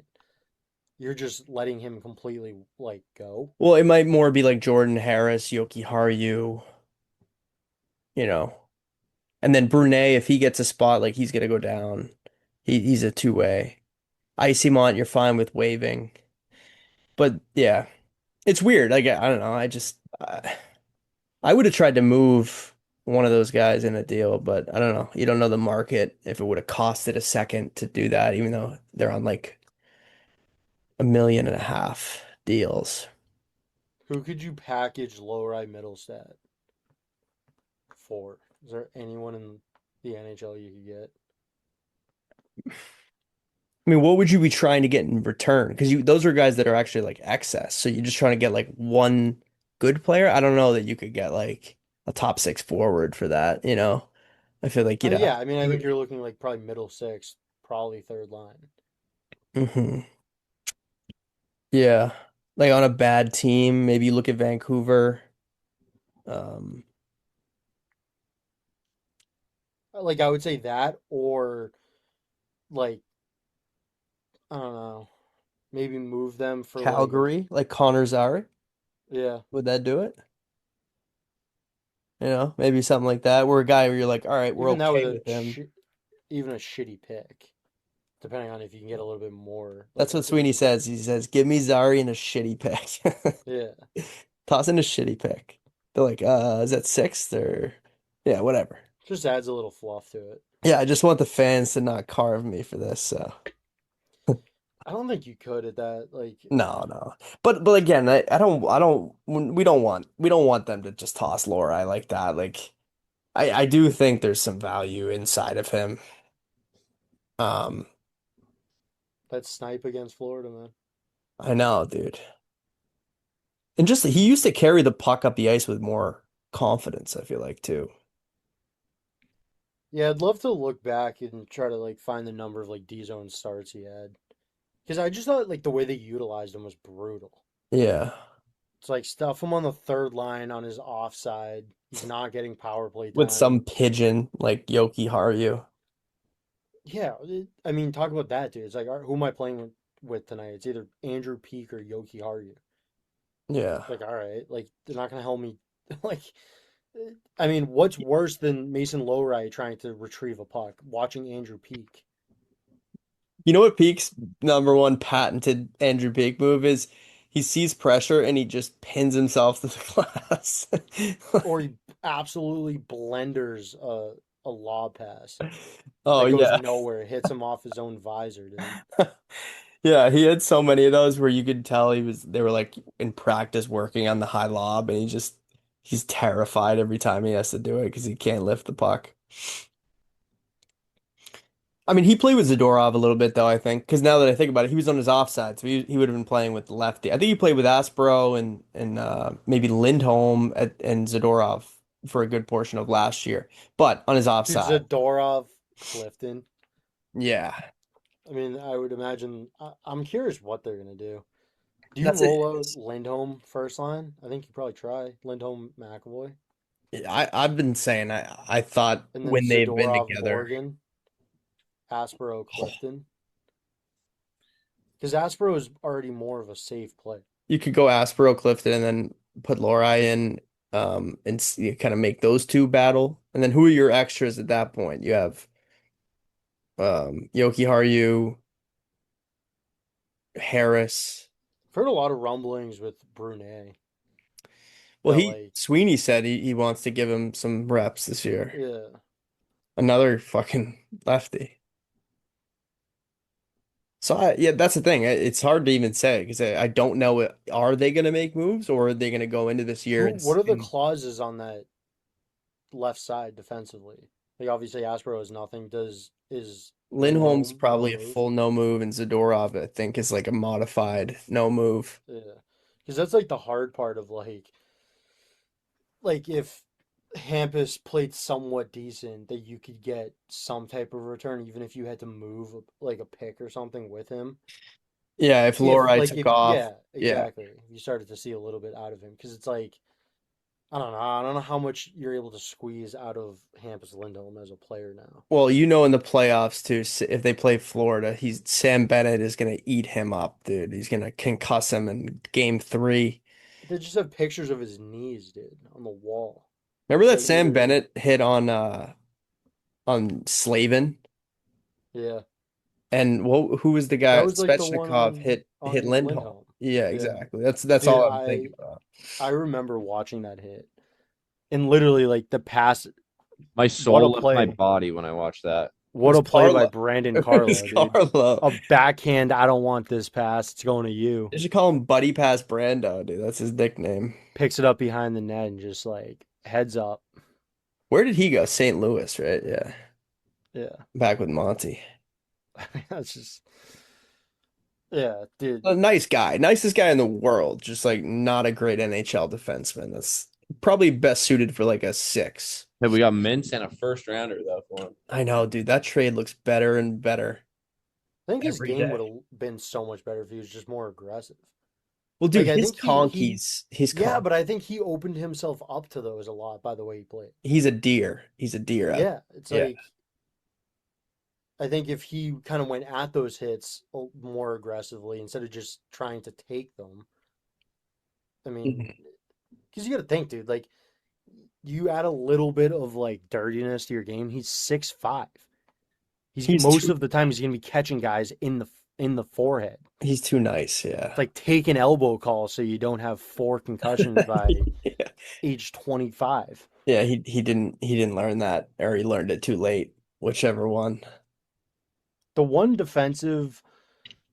You're just letting him completely like go. Well, it might more be like Jordan Harris, Yoki Haru, you know. And then Brunet, if he gets a spot, like he's gonna go down. He's a two-way. Mont, you're fine with waiving. But yeah, it's weird. Like I don't know. I would have tried to move one of those guys in a deal, but I don't know. You don't know the market if it would have costed a second to do that, even though they're on like 1.5 million deals. Who could you package Lowry Middlestat for? Is there anyone in the NHL you could get? I mean, what would you be trying to get in return? Because those are guys that are actually like excess. So you're just trying to get like one good player. I don't know that you could get like a top six forward for that, you know? I feel like Yeah, I mean, I you think would. you're looking like probably middle six, probably third line. Hmm. Yeah. Like on a bad team, maybe you look at Vancouver. Um, Like I would say that, or like I don't know, maybe move them for like Calgary, like Connor Zary. yeah. Would that do it? Maybe something like that. Where a guy where you're like, all right, we're Even that with okay with him. even a shitty pick, depending on if you can get a little bit more. Like That's what if Sweeney says. He says, give me Zari and a shitty pick. yeah, Toss in a shitty pick. They're like, is that sixth or yeah, whatever. just adds a little fluff to it. Yeah, I just want the fans to not carve me for this. So I don't think you could at that. Like no, no. But again, we don't want them to just toss Lori like that. Like I do think there's some value inside of him. Um, that snipe against Florida, man. I know, dude. And just he used to carry the puck up the ice with more confidence, I feel like too. Yeah, I'd love to look back and try to like find the number of like D zone starts he had, because I just thought like the way they utilized him was brutal. Yeah. It's like stuff him on the third line on his offside. He's not getting power play With some time. pigeon like Yoki Haru. Yeah, I mean, talk about that, dude. It's like, all right, who am I playing with tonight? It's either Andrew Peak or Yoki Haru. Yeah. It's like, all right, like they're not gonna help me. Like, I mean, what's worse than Mason Lowry trying to retrieve a puck? Watching Andrew Peak, You know what Peak's number one patented Andrew Peak move is? He sees pressure and he just pins himself to the glass. or he absolutely blenders a lob pass Oh that goes yeah. nowhere, hits him off his own visor, dude. Yeah, he had so many of those where you could tell they were like in practice working on the high lob and he's terrified every time he has to do it because he can't lift the puck. I mean, he played with Zadorov a little bit though, I think, because now that I think about it, he was on his offside, so he would have been playing with the lefty. I think he played with Aspero and maybe Lindholm and Zadorov for a good portion of last year, but on his Dude, offside. Zadorov, Clifton. Yeah, I mean, I would imagine. I'm curious what they're gonna do. Do you that's it. roll out Lindholm first line? I think you probably try Lindholm McAvoy, I've been saying I thought and then when they've been Zadorov together, Morgan, Aspero Clifton. Because Aspero is already more of a safe play. you could go Aspero Clifton and then put Lori in, and you kind of make those two battle. And then who are your extras at that point? You have Yoki Haru, Harris. I've heard a lot of rumblings with Brunet. Well, That like, Sweeney said he wants to give him some reps this year. yeah. Another fucking lefty. So yeah, that's the thing. It's hard to even say because I don't know. Are they going to make moves or are they going to go into this year What are the and clauses on that left side defensively? Like obviously Aspero is nothing. Is Lindholm's Lindholm no probably a move? full no move, and Zadorov I think is like a modified no move. Yeah, because that's like the hard part of like if Hampus played somewhat decent, that you could get some type of return, even if you had to move like a pick or something with him. Yeah, if Lori took off, Yeah, yeah. exactly. You started to see a little bit out of him because it's like I don't know. I don't know how much you're able to squeeze out of Hampus Lindholm as a player now. Well, in the playoffs too, if they play Florida, Sam Bennett is gonna eat him up, dude. He's gonna concuss him in game 3. They just have pictures of his knees, dude, on the wall. Remember It's that like Sam literally, Bennett hit on Slavin? yeah. And who was the That guy? was like the one Svechnikov hit on Lindholm. Lindholm. Yeah, Yeah, exactly. That's dude, all I'm thinking about. I remember watching that hit, and literally like the pass. My What a soul left my play! body when I watched that. What It a was play by Carlo. Brandon It was Carlo, dude. Carlo. A backhand. I don't want this pass. It's going to you. They should call him Buddy Pass Brando, dude. That's his nickname. Picks it up behind the net and just like heads up. Where did he go? St. Louis, right? Yeah. Yeah, Back with Monty. that's just yeah, dude. A nice guy. Nicest guy in the world. Just like not a great NHL defenseman. That's probably best suited for like a 6. Hey, we got Mintz and a first rounder though for him. I know, dude. That trade looks better and better I think his every game would day. have been so much better if he was just more aggressive. Well, dude, Like I his think conkeys, yeah, but I think he opened himself up to those a lot by the way he played. he's a deer. He's a deer. Yeah, it's Yeah. like I think if he kind of went at those hits more aggressively instead of just trying to take them. I mean, because you got to think, dude, like you add a little bit of like dirtiness to your game. He's 6'5". He's Most too- of the time he's gonna be catching guys in the forehead. He's too nice. Yeah. It's like take an elbow call so you don't have 4 concussions by Yeah. age 25. Yeah, he didn't learn that, or he learned it too late, whichever one. The one defensive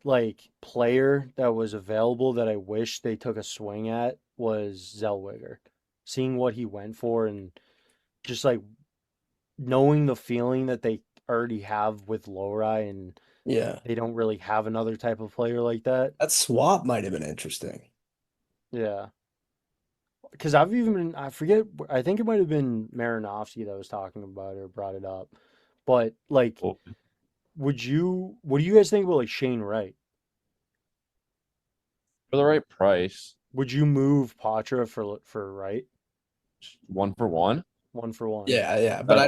like player that was available that I wish they took a swing at was Zellweger. Seeing what he went for and just like knowing the feeling that they already have with Lowry and Yeah. they don't really have another type of player like that. That swap might have been interesting. Yeah. Because I forget, I think it might have been Marinovsky that was talking about it or brought it up. But like, Oh, what do you guys think about like Shane Wright? for the right price, Would you move Patra for Wright? just 1-for-1. 1-for-1. Yeah, but Yeah.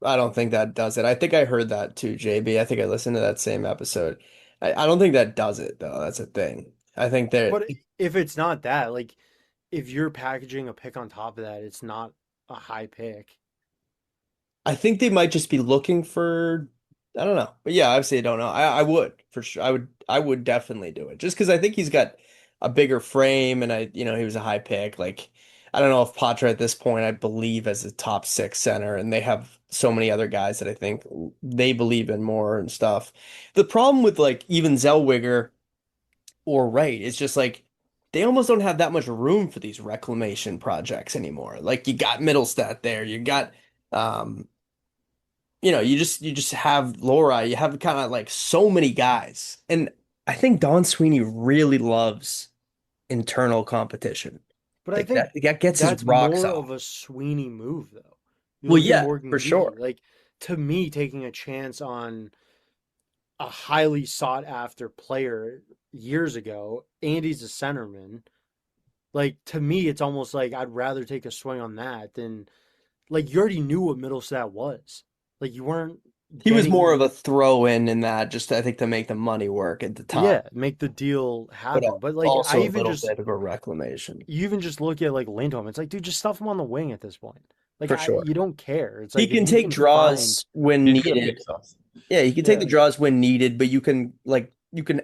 I don't think that does it. I think I heard that too, JB. I think I listened to that same episode. I don't think that does it though. That's a thing. I think that But if it's not that, like, if you're packaging a pick on top of that, it's not a high pick. I think they might just be looking for, I don't know. But yeah, obviously I don't know. I would for sure. I would definitely do it just because I think he's got a bigger frame and he was a high pick. Like I don't know if Patra at this point I believe as a top 6 center and they have so many other guys that I think they believe in more and stuff. The problem with like even Zellweger or Wright is just like they almost don't have that much room for these reclamation projects anymore. Like you got Middlestat there, you got you just have Lori, you have kind of like so many guys. And I think Don Sweeney really loves internal competition. But I Like think that gets his that's rocks more off. of a Sweeney move, though. You Well, look at yeah, Morgan for sure. Geekie, like, to me, taking a chance on a highly sought after player years ago, Andy's a centerman. Like, to me, it's almost like I'd rather take a swing on that than, like, you already knew what Middlestat was. Like, you weren't. He was more getting- of a throw in that, just I think to make the money work at the time. Yeah, make the deal happen. But, like, also I a even little just. bit of a reclamation. You even just look at like Lindholm. It's like, dude, just stuff him on the wing at this point. Like, For sure. you don't care. It's He like if can you take can draws when He's good at needed. mix-ups. Yeah, he can take the Yeah. draws when needed, but you can like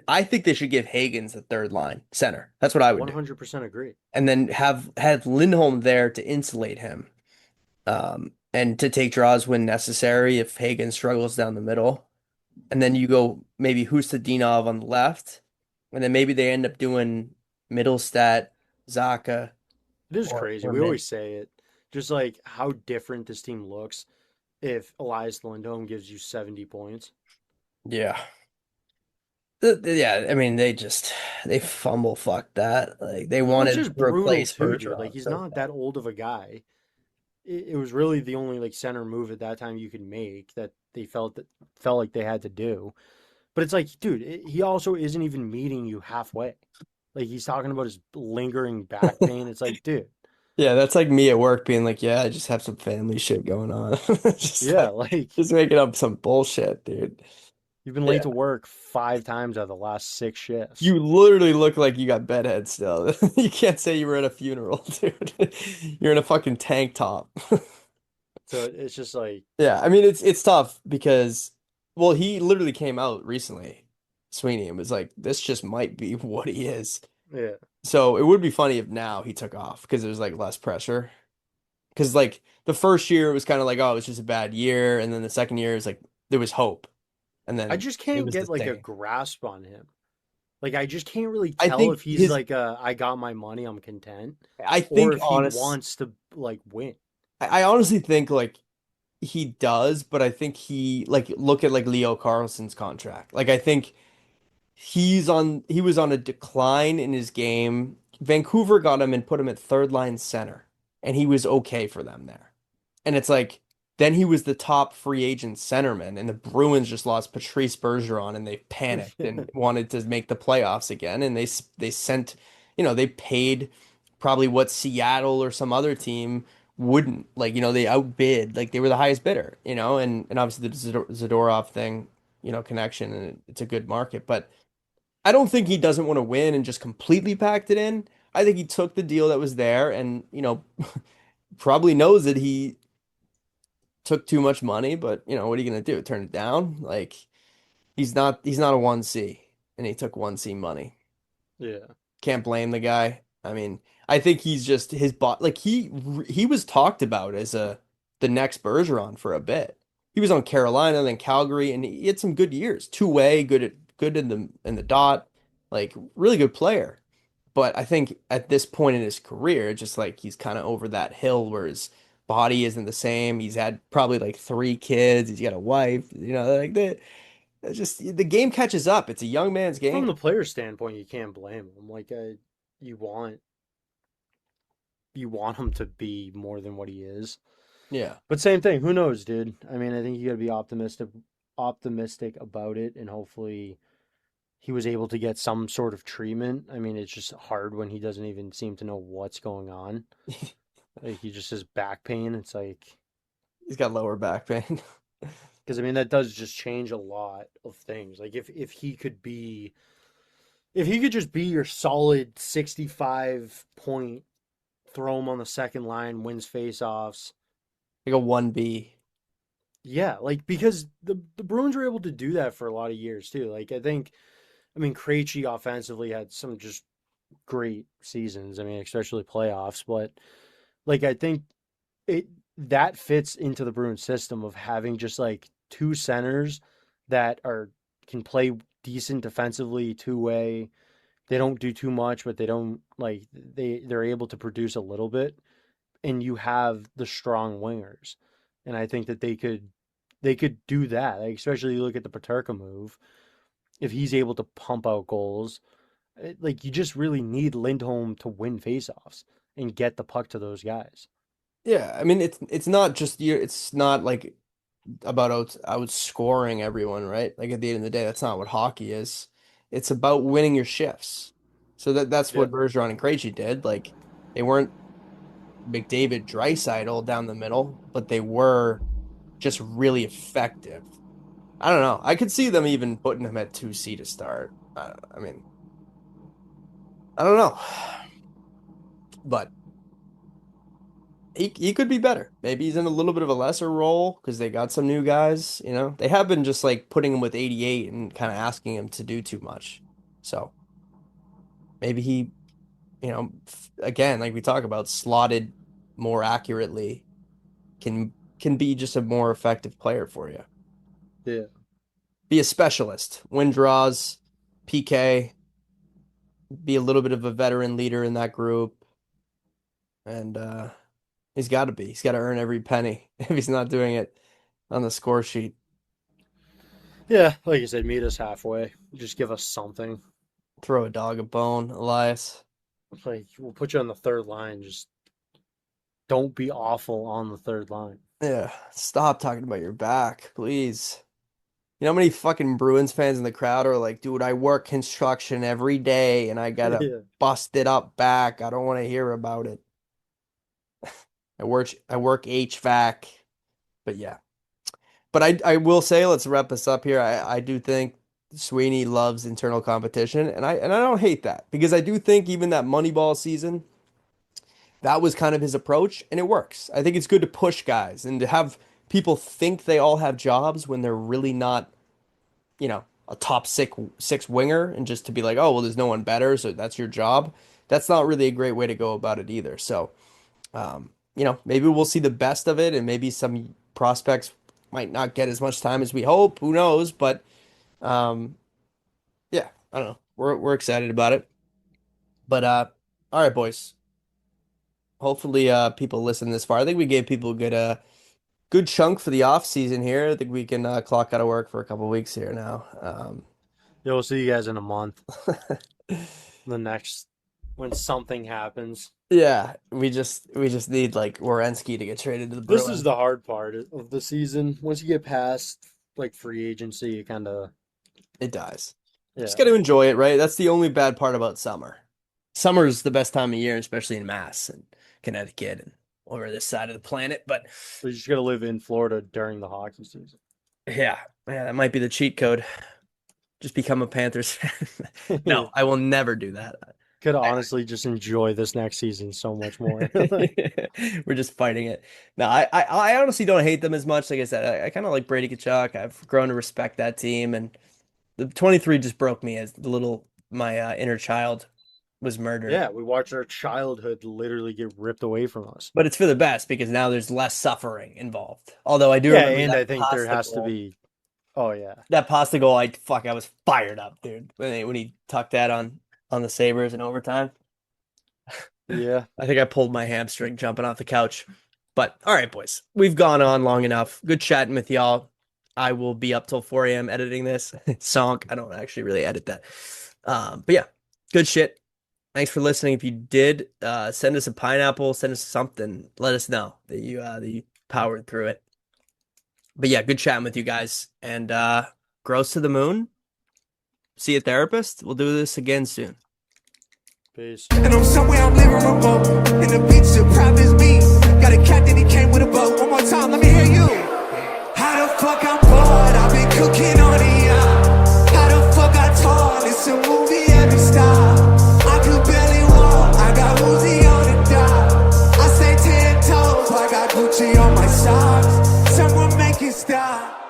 I think they should give Hagens the third line center. That's what I would do. 100% agree. And then have Lindholm there to insulate him. And to take draws when necessary if Hagen struggles down the middle. And then you go maybe Hustadinov on the left. And then maybe they end up doing Middlestat, Zaka, It is or crazy. or We Min. always say it. Just like how different this team looks if Elias Lindholm gives you 70 points. Yeah. Yeah, I mean they fumble fucked that. Like they Well, it's wanted just to brutal replace too, dude. Like Bergeron he's so not that old of a guy. It was really the only like center move at that time you could make that they felt like they had to do. But it's like, dude, he also isn't even meeting you halfway. Like he's talking about his lingering back pain. It's like, dude, Yeah, that's like me at work being like, yeah, I just have some family shit going on. Just yeah, like like just making up some bullshit, dude. you've been Yeah. late to work 5 times out of the last 6 shifts. You literally look like you got bedhead still. You can't say you were at a funeral, dude. You're in a fucking tank top. So it's just like, Yeah, I mean it's tough because well, he literally came out recently, Sweeney, and was like, this just might be what he is. yeah, So it would be funny if now he took off because there's like less pressure. Because like the first year it was kind of like, oh, it was just a bad year, and then the second year is like there was hope, and I then just it can't was the get like a same. grasp on him. Like I just can't really I tell think if he's his like I got my money, I'm content, I or think if he wants to like win. I honestly think like he does, but I think he like look at like Leo Carlsson's contract. Like I think he was on a decline in his game. Vancouver got him and put him at third line center, and he was okay for them there. And it's like then he was the top free agent centerman, and the Bruins just lost Patrice Bergeron, and they panicked and wanted to make the playoffs again, and they sent, they paid probably what Seattle or some other team wouldn't. Like, they outbid, like they were the highest bidder, and obviously the Zadorov thing, connection, and it's a good market, but I don't think he doesn't want to win and just completely packed it in. I think he took the deal that was there and, probably knows that he took too much money, but what are you gonna do? Turn it down? Like he's not a 1C and he took 1C money. Yeah. Can't blame the guy. I mean, I think he's just his bot like he was talked about as the next Bergeron for a bit. He was on Carolina, then Calgary, and he had some good years. Two-way, good in the dot, like really good player. But I think at this point in his career, just like he's kind of over that hill where his body isn't the same. He's had probably like 3 kids. He's got a wife, like that. It's just the game catches up. It's a young man's From game. the player standpoint, you can't blame him. Like you want him to be more than what he is. Yeah. But same thing, who knows, dude? I mean, I think you got to be optimistic about it, and hopefully he was able to get some sort of treatment. I mean, it's just hard when he doesn't even seem to know what's going on. Like he just has back pain. It's like He's got lower back pain. because I mean that does just change a lot of things. Like if he could just be your solid 65 point, throw him on the second line, wins faceoffs. Like a 1B. Yeah, like because the Bruins were able to do that for a lot of years too. Like I mean Krejci offensively had some just great seasons. I mean, especially playoffs, but like I think that fits into the Bruins system of having just like 2 centers that can play decent defensively, two-way. They don't do too much, but they don't like they're able to produce a little bit, and you have the strong wingers. And I think that they could do that. Like, especially you look at the Paterka move. If he's able to pump out goals, like you just really need Lindholm to win faceoffs and get the puck to those guys. Yeah, I mean it's not just it's not like about outscoring everyone, right? Like at the end of the day, that's not what hockey is. It's about winning your shifts. So that's Yeah. what Bergeron and Krejci did. Like they weren't McDavid Draisaitl down the middle, but they were just really effective. I don't know. I could see them even putting him at 2C to start. I mean, I don't know. But he could be better. Maybe he's in a little bit of a lesser role because they got some new guys. You know, they have been just like putting him with 88 and kind of asking him to do too much. So maybe he, again, like we talk about, slotted more accurately can be just a more effective player for you. Yeah. Be a specialist, win draws, PK, be a little bit of a veteran leader in that group. And he's got to be. He's got to earn every penny if he's not doing it on the score sheet. Yeah, like you said, meet us halfway. Just give us something. Throw a dog a bone, Elias. Like, we'll put you on the third line. Just don't be awful on the third line. Yeah, stop talking about your back, please. You know how many fucking Bruins fans in the crowd are like, dude, I work construction every day and I got a Yeah. busted up back. I don't want to hear about it. I work HVAC. But yeah. But I will say, let's wrap this up here. I do think Sweeney loves internal competition, and I don't hate that because I do think even that Moneyball season, that was kind of his approach, and it works. I think it's good to push guys and to have people think they all have jobs when they're really not, a top six winger, and just to be like, oh, well, there's no one better, so that's your job. That's not really a great way to go about it either. So, maybe we'll see the best of it, and maybe some prospects might not get as much time as we hope. Who knows? But, yeah, I don't know. We're excited about it. But, all right, boys. Hopefully, people listen this far. I think we gave people a good chunk for the off season here. I think we can clock out of work for a couple weeks here now. Yeah, we'll see you guys in a month. When something happens. Yeah, we just need like Werenski to get traded to the Bruins. This is the hard part of the season. Once you get past like free agency, it dies. Yeah. Just got to enjoy it, right? That's the only bad part about summer. Summer is the best time of year, especially in Mass and Connecticut and over this side of the planet. But you just gotta live in Florida during the hockey season. yeah, that might be the cheat code. Just become a Panthers fan. No, I will never do that. Could honestly just enjoy this next season so much more. We're just fighting it. No, I honestly don't hate them as much. Like I said, I kind of like Brady Tkachuk. I've grown to respect that team, and the 23 just broke me as my inner child was murdered. Yeah, we watched our childhood literally get ripped away from us. But it's for the best because now there's less suffering involved. Although I do Yeah, remember and that I think there pasta has to goal. be. Oh yeah, That pasta goal. I was fired up, dude. When he tucked that on the Sabres in overtime. yeah. I think I pulled my hamstring jumping off the couch. But all right, boys, we've gone on long enough. Good chatting with y'all. I will be up till 4 a.m. editing this. Sonk. I don't actually really edit that. But yeah, good shit. Thanks for listening. If you did, send us a pineapple, send us something. Let us know that you powered through it. But yeah, good chatting with you guys. And gross to the moon. See a therapist. We'll do this again soon. Peace. And I'm somewhere I'm living remote. And the beach is private as me. Got a captain, he came with a boat. One more time, let me hear you. How the fuck I'm bored? I've been cooking on the yacht. How the fuck I taught? It's a movie every style. I could barely walk. I got Uzi on the dock. I say 10 toes. I got Gucci on my socks. Someone make it stop.